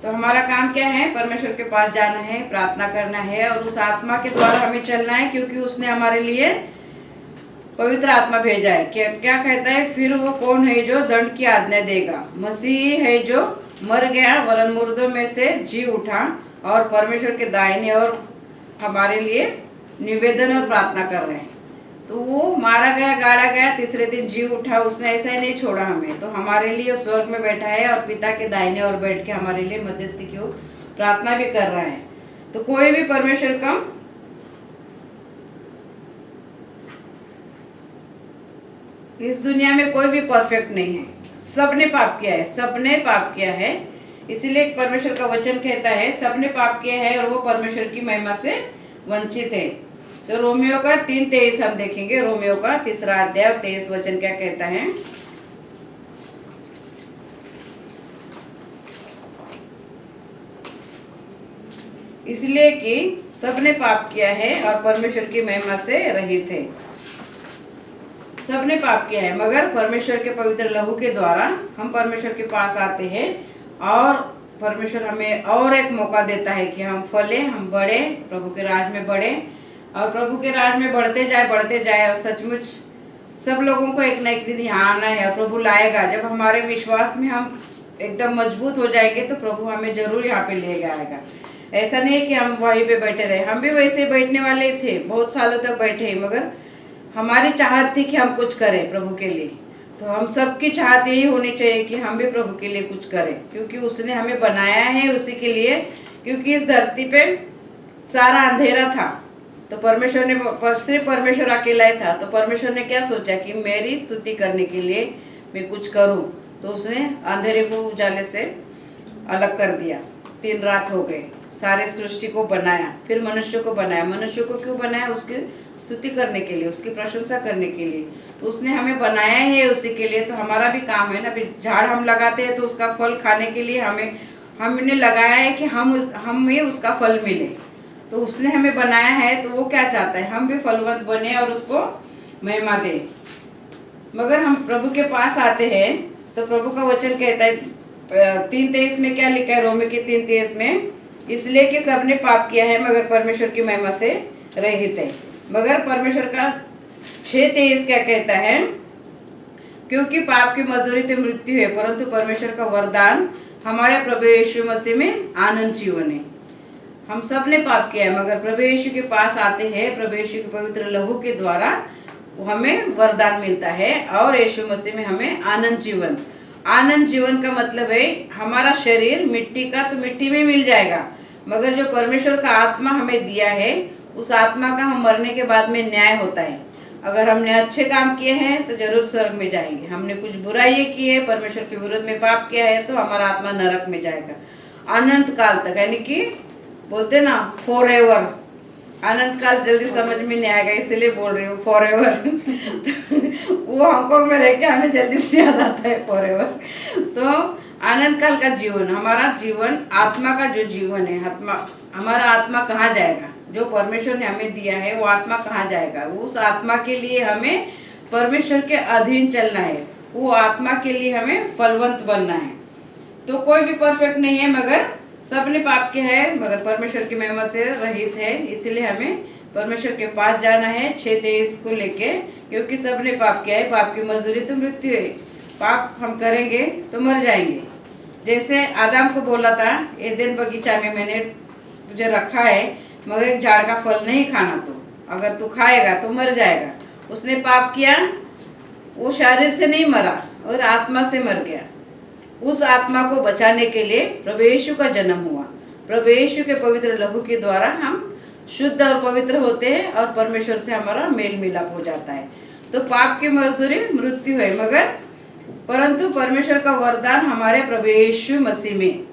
तो हमारा काम क्या है? परमेश्वर के पास जाना है, प्रार्थना करना है और उस आत्मा के द्वारा हमें चलना है, क्योंकि उसने हमारे लिए पवित्र आत्मा भेजा है। क्या क्या कहता है? फिर वो कौन है जो दंड की आज्ञा देगा? मसीह है जो मर गया वरन मुर्दों में से जी उठा और परमेश्वर के दाहिने और हमारे लिए निवेदन और प्रार्थना कर रहे हैं। तो वो मारा गया, गाड़ा गया, तीसरे दिन जी उठा। उसने ऐसा ही नहीं छोड़ा हमें, तो हमारे लिए स्वर्ग में बैठा है और पिता के दाहिने और बैठ के हमारे लिए मध्यस्थी की प्रार्थना भी कर रहा है। तो कोई भी परमेश्वर का इस दुनिया में कोई भी परफेक्ट नहीं है, सबने पाप किया है, सबने पाप किया है। इसीलिए परमेश्वर का वचन कहता है सबने पाप किया है और वो परमेश्वर की महिमा से वंचित है। तो रोमियो का 3:23 हम देखेंगे। रोमियो का 3रा अध्याय और 23 वचन क्या कहता है? इसलिए कि सबने पाप किया है और परमेश्वर की महिमा से रहित है। सबने पाप किया है, मगर परमेश्वर के पवित्र लहू के द्वारा हम परमेश्वर के पास आते हैं और परमेश्वर हमें और एक मौका देता है कि हम फले, हम बढ़े, प्रभु के राज में बढ़े और प्रभु के राज में बढ़ते जाए और सचमुच सब लोगों को एक न एक दिन यहाँ आना है और प्रभु लाएगा। जब हमारे विश्वास में हम एकदम मजबूत हो जाएंगे तो प्रभु हमें जरूर यहाँ पे ले आएगा। ऐसा नहीं है कि हम वहीं पे बैठे रहे, हम भी वैसे बैठने वाले थे, बहुत सालों तक बैठे, मगर हमारी चाहत थी कि हम कुछ करें प्रभु के लिए। तो हम सबकी चाहत यही होनी चाहिए कि हम भी प्रभु के लिए कुछ करें, क्योंकि उसने हमें बनाया है उसी के लिए। क्योंकि इस धरती पे सारा अंधेरा था, तो परमेश्वर ने सिर्फ परमेश्वर अकेला ही था। तो परमेश्वर ने क्या सोचा कि मेरी स्तुति करने के लिए मैं कुछ करूं, तो उसने अंधेरे को उजाले से अलग कर दिया। 3 रात हो गए, सारे सृष्टि को बनाया, फिर मनुष्य को बनाया। मनुष्य को क्यों बनाया? उसकी स्तुति करने के लिए, उसकी प्रशंसा करने के लिए। तो उसने हमें बनाया है उसी के लिए। तो हमारा भी काम है ना, झाड़ हम लगाते हैं तो उसका फल खाने के लिए हमने लगाया है कि हमें उसका फल मिले। तो उसने हमें बनाया है, तो वो क्या चाहता है? हम भी फलवंत बने और उसको महिमा दे। मगर हम प्रभु के पास आते हैं तो प्रभु का वचन कहता है 3:23 में क्या लिखा है? रोमी के 3:23 में, इसलिए कि सबने पाप किया है मगर परमेश्वर की महिमा से रहित है। मगर परमेश्वर का 6:23 क्या कहता है? क्योंकि पाप की मजदूरी तो मृत्यु है, परंतु परमेश्वर का वरदान हमारे प्रभु यीशु मसीह में आनंद जीवन है। हम सब ने पाप किया है, मगर प्रभु यीशु के पास आते हैं, प्रभु यीशु के पवित्र लहू के द्वारा हमें वरदान मिलता है और यीशु मसीह में हमें आनंद जीवन। आनंद जीवन का मतलब है हमारा शरीर मिट्टी का तो मिट्टी में मिल जाएगा, मगर जो परमेश्वर का आत्मा हमें दिया है उस आत्मा का हम मरने के बाद में न्याय होता है। अगर हमने अच्छे काम किए हैं तो जरूर स्वर्ग में जाएंगे, हमने कुछ बुराई की है, परमेश्वर के विरुद्ध में पाप किया है, तो हमारा आत्मा नरक में जाएगा अनंत काल तक। यानी कि बोलते ना फॉर एवर, अनंत काल जल्दी समझ में नहीं आएगा, इसलिए बोल रही हूँ फॉर एवर। वो हांगकांग में रह के हमें जल्दी से याद आता है फॉर एवर। तो अनंत काल का जीवन, हमारा जीवन आत्मा का जो जीवन है, हमारा आत्मा कहाँ जाएगा? जो परमेश्वर ने हमें दिया है वो आत्मा कहाँ जाएगा? उस आत्मा के लिए हमें परमेश्वर के अधीन चलना है, वो आत्मा के लिए हमें फलवंत बनना है। तो कोई भी परफेक्ट नहीं है, मगर सबने पाप किया है मगर परमेश्वर की महिमा से रहित है। इसलिए हमें परमेश्वर के पास जाना है 6:23 को लेके, क्योंकि सबने पाप किया है, पाप की मजदूरी तो मृत्यु है। पाप हम करेंगे तो मर जाएंगे। जैसे आदम को बोला था एदेन बगीचा में मैंने तुझे रखा है, मगर एक झाड़ का फल नहीं खाना, तो अगर तू खाएगा तो मर जाएगा। उसने पाप किया, वो शरीर से नहीं मरा और आत्मा से मर गया। उस आत्मा को बचाने के लिए प्रभु यीशु का जन्म हुआ। प्रभु यीशु के पवित्र लहू के द्वारा हम शुद्ध और पवित्र होते हैं और परमेश्वर से हमारा मेल मिलाप हो जाता है। तो पाप की मजदूरी मृत्यु है, मगर परंतु परमेश्वर का वरदान हमारे प्रभु यीशु मसीह में,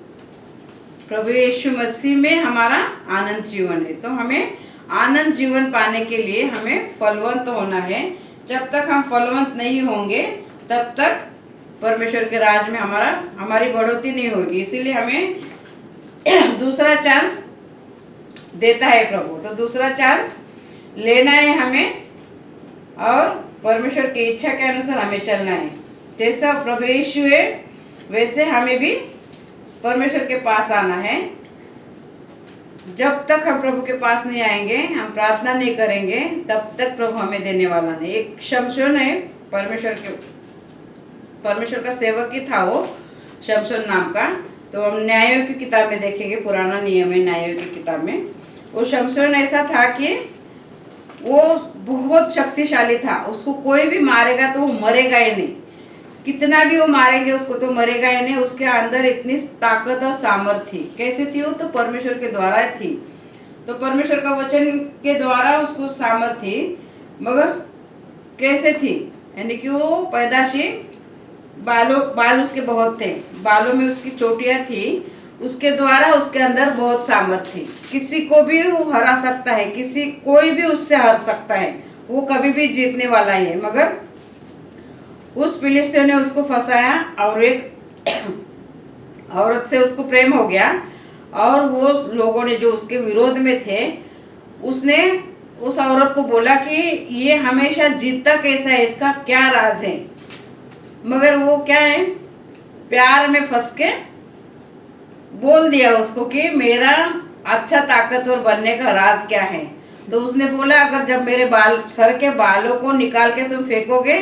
प्रभु यीशु मसीह में हमारा आनंद जीवन है। तो हमें आनंद जीवन पाने के लिए हमें फलवंत होना है। जब तक हम फलवंत नहीं होंगे तब तक परमेश्वर के राज में हमारी बढ़ोतरी नहीं होगी। इसीलिए हमें दूसरा चांस देता है प्रभु, तो दूसरा चांस लेना है हमें और परमेश्वर की इच्छा के अनुसार हमें चलना है। जैसा प्रभु यीशु है वैसे हमें भी परमेश्वर के पास आना है। जब तक हम प्रभु के पास नहीं आएंगे, हम प्रार्थना नहीं करेंगे, तब तक प्रभु हमें देने वाला नहीं। एक शमशोन है, परमेश्वर का सेवक ही था वो, शमशोन नाम का। तो हम न्यायों की किताब में देखेंगे, पुराना नियम है न्यायों की किताब में। वो शमशोन ऐसा था कि वो बहुत शक्तिशाली था, उसको कोई भी मारेगा तो वो मरेगा ही नहीं, कितना भी वो मारेंगे उसको तो मरेगा ही नहीं। उसके अंदर इतनी ताकत और सामर्थ्य थी। कैसे थी वो? तो परमेश्वर के द्वारा थी। तो परमेश्वर का वचन के द्वारा उसको सामर्थ्य थी। मगर कैसे थी? यानी कि वो पैदाशी बाल उसके बहुत थे, बालों में उसकी चोटियां थी, उसके द्वारा उसके अंदर बहुत सामर्थ्य थी। किसी को भी वो हरा सकता है, कोई भी उससे हार सकता है, वो कभी भी जीतने वाला ही है। मगर उस फिलिस्तीन ने उसको फंसाया और एक औरत से उसको प्रेम हो गया, और वो लोगों ने जो उसके विरोध में थे, उसने उस औरत को बोला कि ये हमेशा जीतता कैसा है, इसका क्या राज है। मगर वो क्या है, प्यार में फंस के बोल दिया उसको कि मेरा अच्छा ताकतवर बनने का राज क्या है। तो उसने बोला अगर जब मेरे सर के बालों को निकाल के तुम फेंकोगे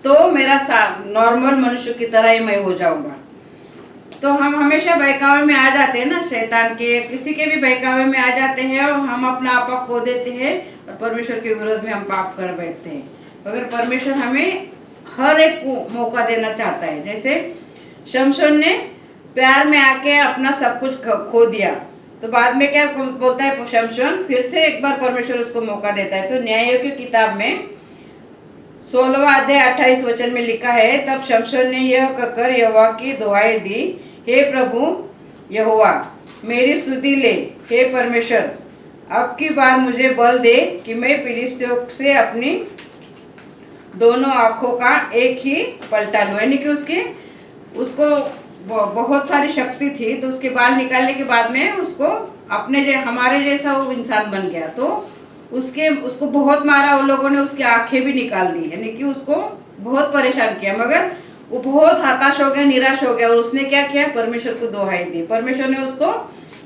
तो मेरा नॉर्मल मनुष्य की तरह ही मैं हो जाऊंगा। तो हम हमेशा बहकावे में आ जाते हैं ना, शैतान के किसी के भी बहकावे में आ जाते हैं, और हम अपना आपा खो देते हैं और परमेश्वर के विरोध में हम पाप कर बैठते हैं। मगर परमेश्वर हमें हर एक को मौका देना चाहता है। जैसे शमशोन ने प्यार में आके अपना सब कुछ खो दिया, तो बाद में क्या बोलता है शमशोन, फिर से एक बार परमेश्वर उसको मौका देता है। तो न्यायों की किताब में 16वां अध्याय 28 वचन में लिखा है, तब शमशोन ने यह कहकर यहोवा की दुहाई दी, हे प्रभु यहोवा मेरी स्तुति ले, हे परमेश्वर अब की बार मुझे बल दे कि मैं फिलिस्तियों से अपनी दोनों आंखों का एक ही पलटा लूं। यानी कि उसको बहुत सारी शक्ति थी, तो उसके बाल निकालने के बाद में उसको हमारे जैसा वो इंसान बन गया। तो उसको बहुत मारा उन लोगों ने, उसकी आंखें भी निकाल दी, यानी कि उसको बहुत परेशान किया। मगर वो बहुत हताश हो गया, निराश हो गया, और उसने क्या किया, परमेश्वर को दुहाई दी। परमेश्वर ने उसको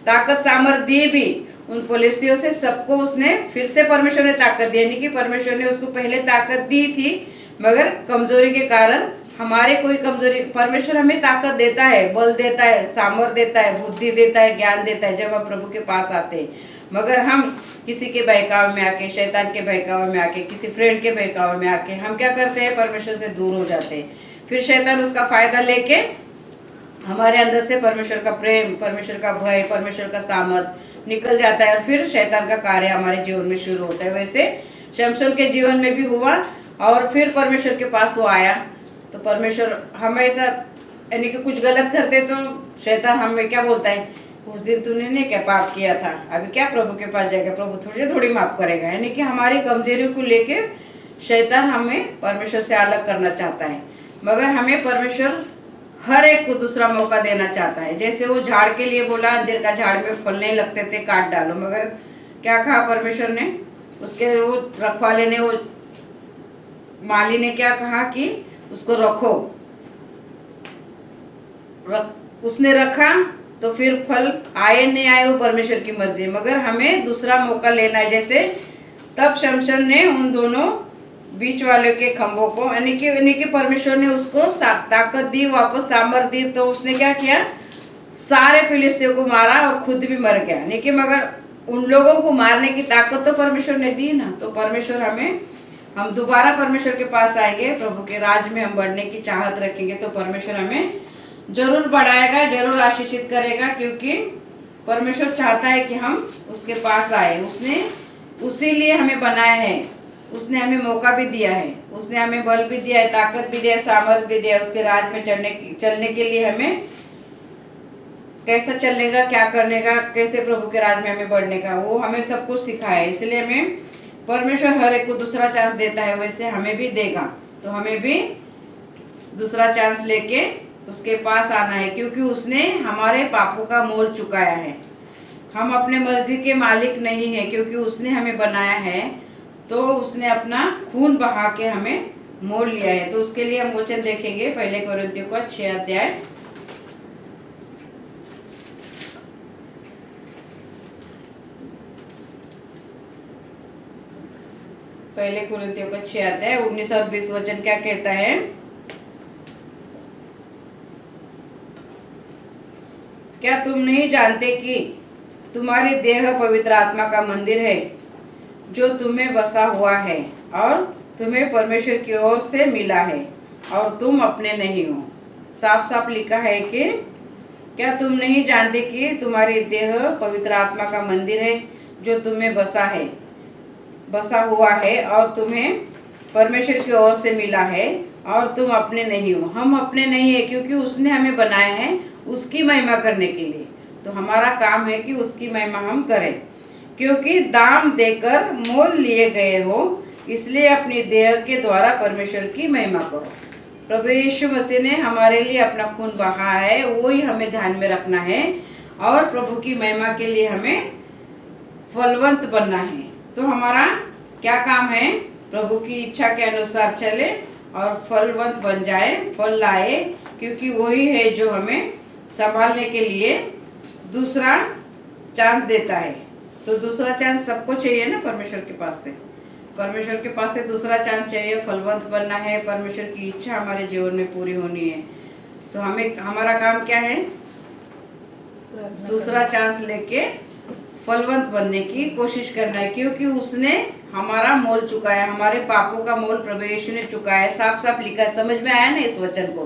ताकत सामर्थ दी भी, उन फिलिस्तियों से सबको उसने फिर से परमेश्वर ने ताकत दी। यानी कि परमेश्वर ने उसको पहले ताकत दी थी, मगर कमजोरी के कारण, हमारे कोई कमजोरी, परमेश्वर हमें ताकत देता है, बल देता है, सामर्थ देता है, बुद्धि देता है, ज्ञान देता है जब हम प्रभु के पास आते हैं। मगर हम किसी के बहकावे में आके, शैतान के बहकावे में आके, किसी फ्रेंड के बहकावे में आके हम क्या करते हैं, परमेश्वर से दूर हो जाते हैं। फिर शैतान उसका फायदा लेके हमारे अंदर से परमेश्वर का प्रेम, परमेश्वर का भय, परमेश्वर का सामर्थ निकल जाता है, और फिर शैतान का कार्य हमारे जीवन में शुरू होता है। वैसे शमशोन के जीवन में भी हुआ, और फिर परमेश्वर के पास वो आया। तो परमेश्वर हमेशा, यानी कि कुछ गलत करते तो शैतान हमें क्या बोलता है, उस दिन तूने नहीं क्या पाप किया था, अभी क्या प्रभु के पास जाएगा, प्रभु थोड़ी माफ करेगा। यानी कि हमारी कमजोरियों को लेके शैतान हमें परमेश्वर से अलग करना चाहता है। मगर हमें परमेश्वर हर एक को दूसरा मौका देना चाहता है। जैसे वो झाड़ के लिए बोला, अंजीर का झाड़ में फल नहीं लगते थे, काट डालो। मगर क्या कहा परमेश्वर ने, उसके वो रखवाले ने, वो माली ने क्या कहा कि उसको रखो, उसने रखा, तो फिर फल आए नहीं आए वो परमेश्वर की मर्जी है। मगर हमें दूसरा मौका लेना है। जैसे तब शमशोन ने उन दोनों बीच वाले के खंभों को, यानी कि परमेश्वर ने उसको ताकत दी, वापस सामर्थ दी। तो उसने क्या किया, सारे फिलिस्तियों को मारा और खुद भी मर गया। यानी कि मगर उन लोगों को मारने की ताकत तो परमेश्वर ने दी ना। तो परमेश्वर हम दोबारा परमेश्वर के पास आएंगे, प्रभु के राज में हम बढ़ने की चाहत रखेंगे, तो परमेश्वर हमें जरूर बढ़ाएगा, जरूर आशीषित करेगा। क्योंकि परमेश्वर चाहता है कि हम उसके पास आए। उसने उसी लिए हमें बनाया है, उसने हमें मौका भी दिया है, उसने हमें बल भी दिया है, ताकत भी दिया है, सामर्थ भी दिया है। उसके राज में चलने के लिए हमें कैसा चलने का, क्या करने का, कैसे प्रभु के राज में हमें बढ़ने का, वो हमें सब कुछ सिखाया है। इसलिए हमें परमेश्वर हर एक को दूसरा चांस देता है, वैसे हमें भी देगा। तो हमें भी दूसरा चांस लेके उसके पास आना है, क्योंकि उसने हमारे पापों का मोल चुकाया है। हम अपने मर्जी के मालिक नहीं है, क्योंकि उसने हमें बनाया है, तो उसने अपना खून बहा के हमें मोल लिया है। तो उसके लिए हम वचन देखेंगे, पहले कोरिन्थियों का 6 अध्याय पहले कुरिन्थियों का 6 अध्याय 19 और 20 वचन क्या कहता है? क्या तुम नहीं जानते कि तुम्हारी देह पवित्र आत्मा का मंदिर है जो तुम्हें बसा हुआ है और तुम्हें परमेश्वर की ओर से मिला है और तुम अपने नहीं हो। साफ साफ लिखा है कि क्या तुम नहीं जानते कि तुम्हारी देह पवित्र आत्मा का मंदिर है जो तुम्हें बसा हुआ है और तुम्हें परमेश्वर की ओर से मिला है और तुम अपने नहीं हो। हम अपने नहीं है क्योंकि उसने हमें बनाया है उसकी महिमा करने के लिए। तो हमारा काम है कि उसकी महिमा हम करें, क्योंकि दाम देकर मोल लिए गए हो, इसलिए अपनी देह के द्वारा परमेश्वर की महिमा करो। प्रभु यीशु मसीह ने हमारे लिए अपना खून बहाया है, वो ही हमें ध्यान में रखना है और प्रभु की महिमा के लिए हमें फलवंत बनना है। तो हमारा क्या काम है? प्रभु की इच्छा के अनुसार चले और फलवंत बन जाए, फल लाए, क्योंकि वही है जो हमें संभालने के लिए दूसरा चांस देता है। तो दूसरा चांस सबको चाहिए ना परमेश्वर के पास से। परमेश्वर के पास से दूसरा चांस चाहिए, फलवंत बनना है, परमेश्वर की इच्छा हमारे जीवन में पूरी होनी है। तो हमारा काम क्या है? दूसरा चांस लेके फलवंत बनने की कोशिश करना है, क्योंकि उसने हमारा मोल चुकाया, हमारे पापों का मोल प्रभु यीशु ने चुकाया। साफ साफ लिखा है, समझ में आया ना इस वचन को?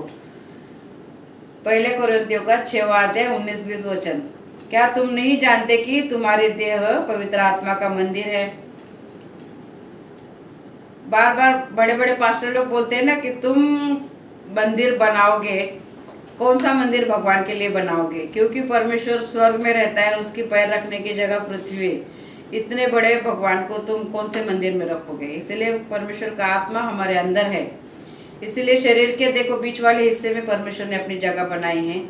पहले कुरिन्थियों का 6 अध्याय 19-20 वचन। क्या तुम नहीं जानते कि तुम्हारी देह पवित्र आत्मा का मंदिर है? बार बार बड़े बड़े पास्टर लोग बोलते हैं ना कि तुम मंदिर बनाओगे। कौन सा मंदिर भगवान के लिए बनाओगे? क्योंकि परमेश्वर स्वर्ग में रहता है, उसकी पैर रखने की जगह पृथ्वी है। इतने बड़े भगवान को तुम कौन से मंदिर में रखोगे? इसलिए परमेश्वर का आत्मा हमारे अंदर है। इसलिए शरीर के देखो बीच वाले हिस्से में परमेश्वर ने अपनी जगह बनाई है।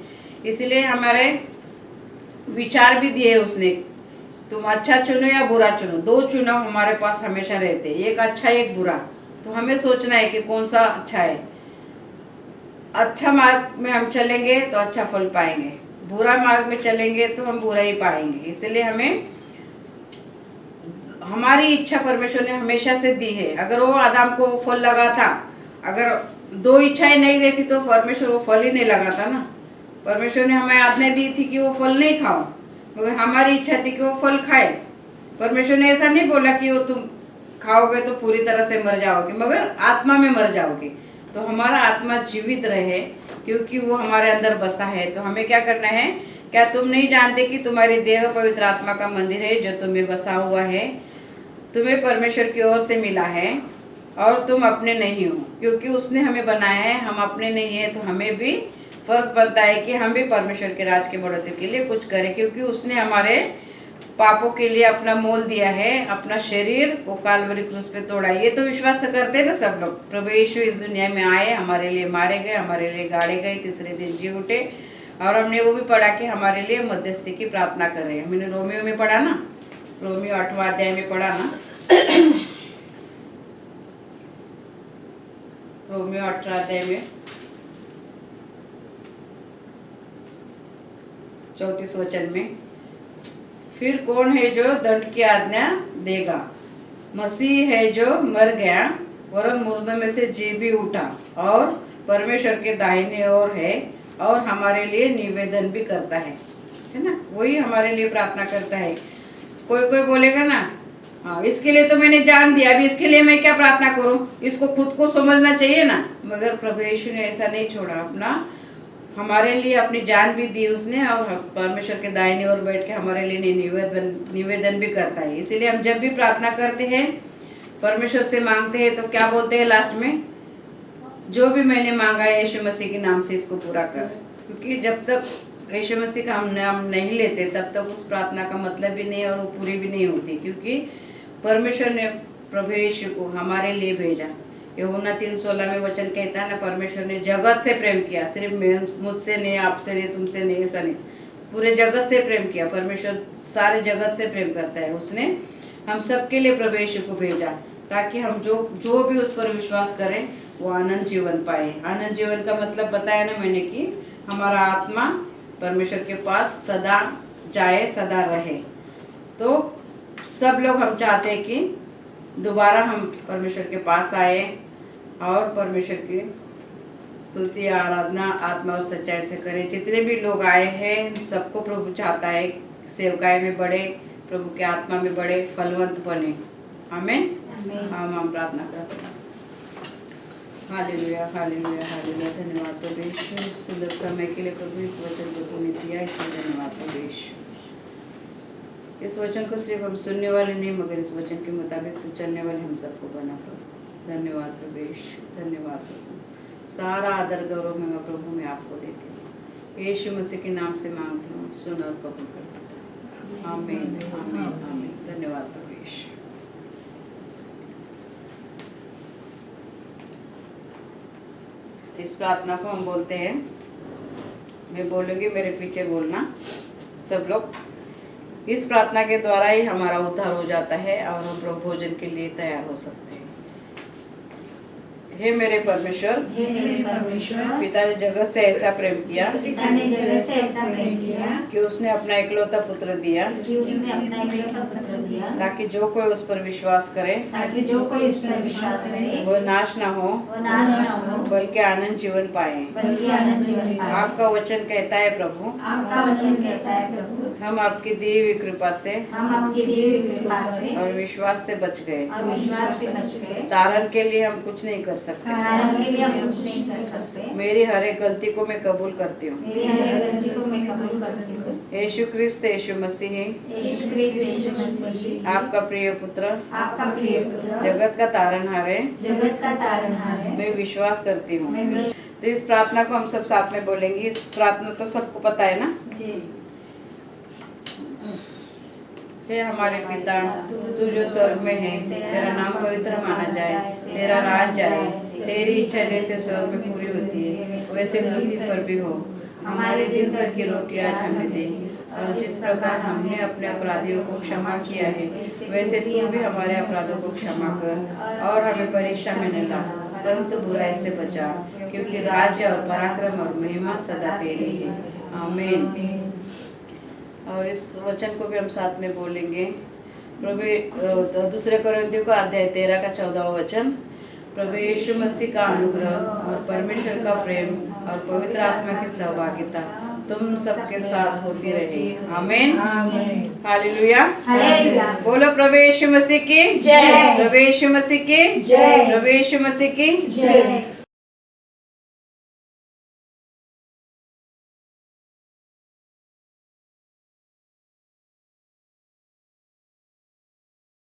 इसलिए हमारे विचार भी दिए उसने, तुम अच्छा चुनो या बुरा चुनो। 2 चुनाव हमारे पास हमेशा रहते हैं, एक अच्छा एक बुरा। तो हमें सोचना है कि कौन सा अच्छा है। अच्छा मार्ग में हम चलेंगे तो अच्छा फल पाएंगे, बुरा मार्ग में चलेंगे तो हम बुरा ही पाएंगे। इसलिए हमें हमारी इच्छा परमेश्वर ने हमेशा से दी है। अगर वो आदम को फल लगा था, अगर 2 इच्छाएं नहीं देती तो परमेश्वर वो फल ही नहीं लगाता ना। परमेश्वर ने हमें आज्ञा दी थी कि वो फल नहीं खाओ, मगर हमारी इच्छा थी कि वो फल खाए। परमेश्वर ने ऐसा नहीं बोला कि वो तुम खाओगे तो पूरी तरह से मर जाओगे, मगर आत्मा में मर जाओगे। तो हमारा आत्मा जीवित रहे, क्योंकि वो हमारे अंदर बसा है। तो हमें क्या करना है? क्या तुम नहीं जानते कि तुम्हारी देह पवित्र आत्मा का मंदिर है जो तुम्हें बसा हुआ है, तुम्हें परमेश्वर की ओर से मिला है और तुम अपने नहीं हो। क्योंकि उसने हमें बनाया है, हम अपने नहीं है। तो हमें भी फर्ज बनता है कि हम भी परमेश्वर के राज के बढ़ोतरी के लिए कुछ करें, क्योंकि उसने हमारे पापों के लिए अपना मोल दिया है, अपना शरीर को कालवरी क्रूस पे तोड़ा। ये तो विश्वास करते हैं ना सब लोग। प्रभु यीशु इस दुनिया में आए, हमारे लिए मारे गए, हमारे लिए गाड़े गए, तीसरे दिन जी उठे। और हमने वो भी पढ़ा कि हमारे लिए मध्यस्थी की प्रार्थना करें। हमने रोमियो में पढ़ा ना, रोमियो 8वां अध्याय में पढ़ा ना, रोमियो 18 अध्याय में 34 वचन में, फिर कौन है जो दंड की आज्ञा देगा? मसीह है जो मर गया वरन मुर्दों में से जी भी उठा और परमेश्वर के दाहिने ओर है और हमारे लिए निवेदन भी करता है ना। वही हमारे लिए प्रार्थना करता है। कोई बोलेगा ना, हाँ इसके लिए तो मैंने जान दिया, अभी इसके लिए मैं क्या प्रार्थना करूं? इसको खुद को समझना चाहिए ना। मगर प्रभु यीशु ने ऐसा नहीं छोड़ा, अपना हमारे लिए अपनी जान भी दी उसने, और परमेश्वर के दाहिने ओर बैठ के हमारे लिए निवेदन भी करता है। इसीलिए हम जब भी प्रार्थना करते हैं, परमेश्वर से मांगते हैं, तो क्या बोलते हैं लास्ट में? जो भी मैंने मांगा है यीशु मसीह के नाम से इसको पूरा कर। क्योंकि जब तक यीशु मसीह का हम नाम नहीं लेते तब तक उस प्रार्थना का मतलब भी नहीं और वो पूरी भी नहीं होती। क्योंकि परमेश्वर ने प्रभु यीशु को हमारे लिए भेजा। यूहन्ना 3:16 में वचन कहता है ना, परमेश्वर ने जगत से प्रेम किया, सिर्फ मुझसे नहीं, आपसे नहीं, तुमसे नहीं, ऐसा नहीं, पूरे जगत से प्रेम किया। परमेश्वर सारे जगत से प्रेम करता है। उसने हम सबके लिए प्रभु यीशु को भेजा ताकि हम जो भी उस पर विश्वास करें वो आनंद जीवन पाए। आनंद जीवन का मतलब बताया ना मैंने कि हमारा आत्मा परमेश्वर के पास सदा जाए, सदा रहे। तो सब लोग हम चाहते हैं कि दोबारा हम परमेश्वर के पास आए और परमेश्वर की स्तुति आराधना आत्मा और सच्चाई से करें। जितने भी लोग आए हैं सबको प्रभु चाहता है सेवकाई में बढ़े, प्रभु के आत्मा में बढ़े, फलवंत बने। आमीन। हम प्रार्थना करते हैं। Hallelujah hallelujah hallelujah. धन्यवाद प्रभु यीशु, सुंदर समय के लिए प्रभु इस वचन को तूने दिया, इसलिए धन्यवाद प्रभु यीशु। इस वचन को सिर्फ हम सुनने वाले नहीं मगर इस वचन के मुताबिक तो चलने वाले हम सबको बना प्रभु। धन्यवाद प्रभु यीशु, धन्यवाद प्रभु। सारा आदर गौरव में मैं प्रभु में आपको देती हूँ। यीशु मसीह के नाम से मांगती हूँ, सुन और कबूल करता हूँ। आमीन आमीन आमीन। धन्यवाद प्रभु यीशु। इस प्रार्थना को हम बोलते हैं, मैं बोलूँगी मेरे पीछे बोलना सब लोग। इस प्रार्थना के द्वारा ही हमारा उद्धार हो जाता है और हम प्रभु भोजन के लिए तैयार हो सकते हैं। हे मेरे परमेश्वर, पिता ने जगत से ऐसा प्रेम किया कि उसने अपना इकलौता पुत्र दिया ताकि जो कोई उस पर विश्वास करे वो नाश ना हो बल्कि आनंद जीवन पाए। आपका वचन कहता है प्रभु, हम आपकी दी हुई कृपा से और विश्वास से बच गए। तारण के लिए हम कुछ नहीं कर सकते। मेरी हर एक गलती को मैं कबूल करती हूँ। यीशु क्रिस्त यीशु मसीह आपका प्रिय पुत्र जगत का तारणहार है। मैं विश्वास करती हूँ। तो इस प्रार्थना को हम सब साथ में बोलेंगे। इस प्रार्थना तो सबको पता है ना। हे हमारे पिता, तू जो स्वर्ग में है, तेरा नाम पवित्र माना जाए, तेरा राज आए, तेरी इच्छा जैसे स्वर्ग में पूरी होती है वैसे पृथ्वी पर भी हो। हमारे दिन भर की रोटी आज हमें दे, और जिस प्रकार हमने अपने अपराधियों को क्षमा किया है वैसे तू भी हमारे अपराधों को क्षमा कर, और हमें परीक्षा में न ला परंतु बुराई से बचा, क्योंकि राज्य और पराक्रम और महिमा सदा तेरी है। आमीन। और इस वचन को भी हम साथ में बोलेंगे। प्रभु दूसरे कोरिन्थियों का अध्याय 13 का 14वां वचन। प्रभु यीशु मसीह का अनुग्रह और परमेश्वर का प्रेम और पवित्र आत्मा की सहभागिता तुम सबके साथ होती रहे। आमीन। Hallelujah hallelujah. बोलो प्रभु यीशु मसीह की जय। प्रभु यीशु मसीह की जय। प्रभु यीशु मसीह की जय।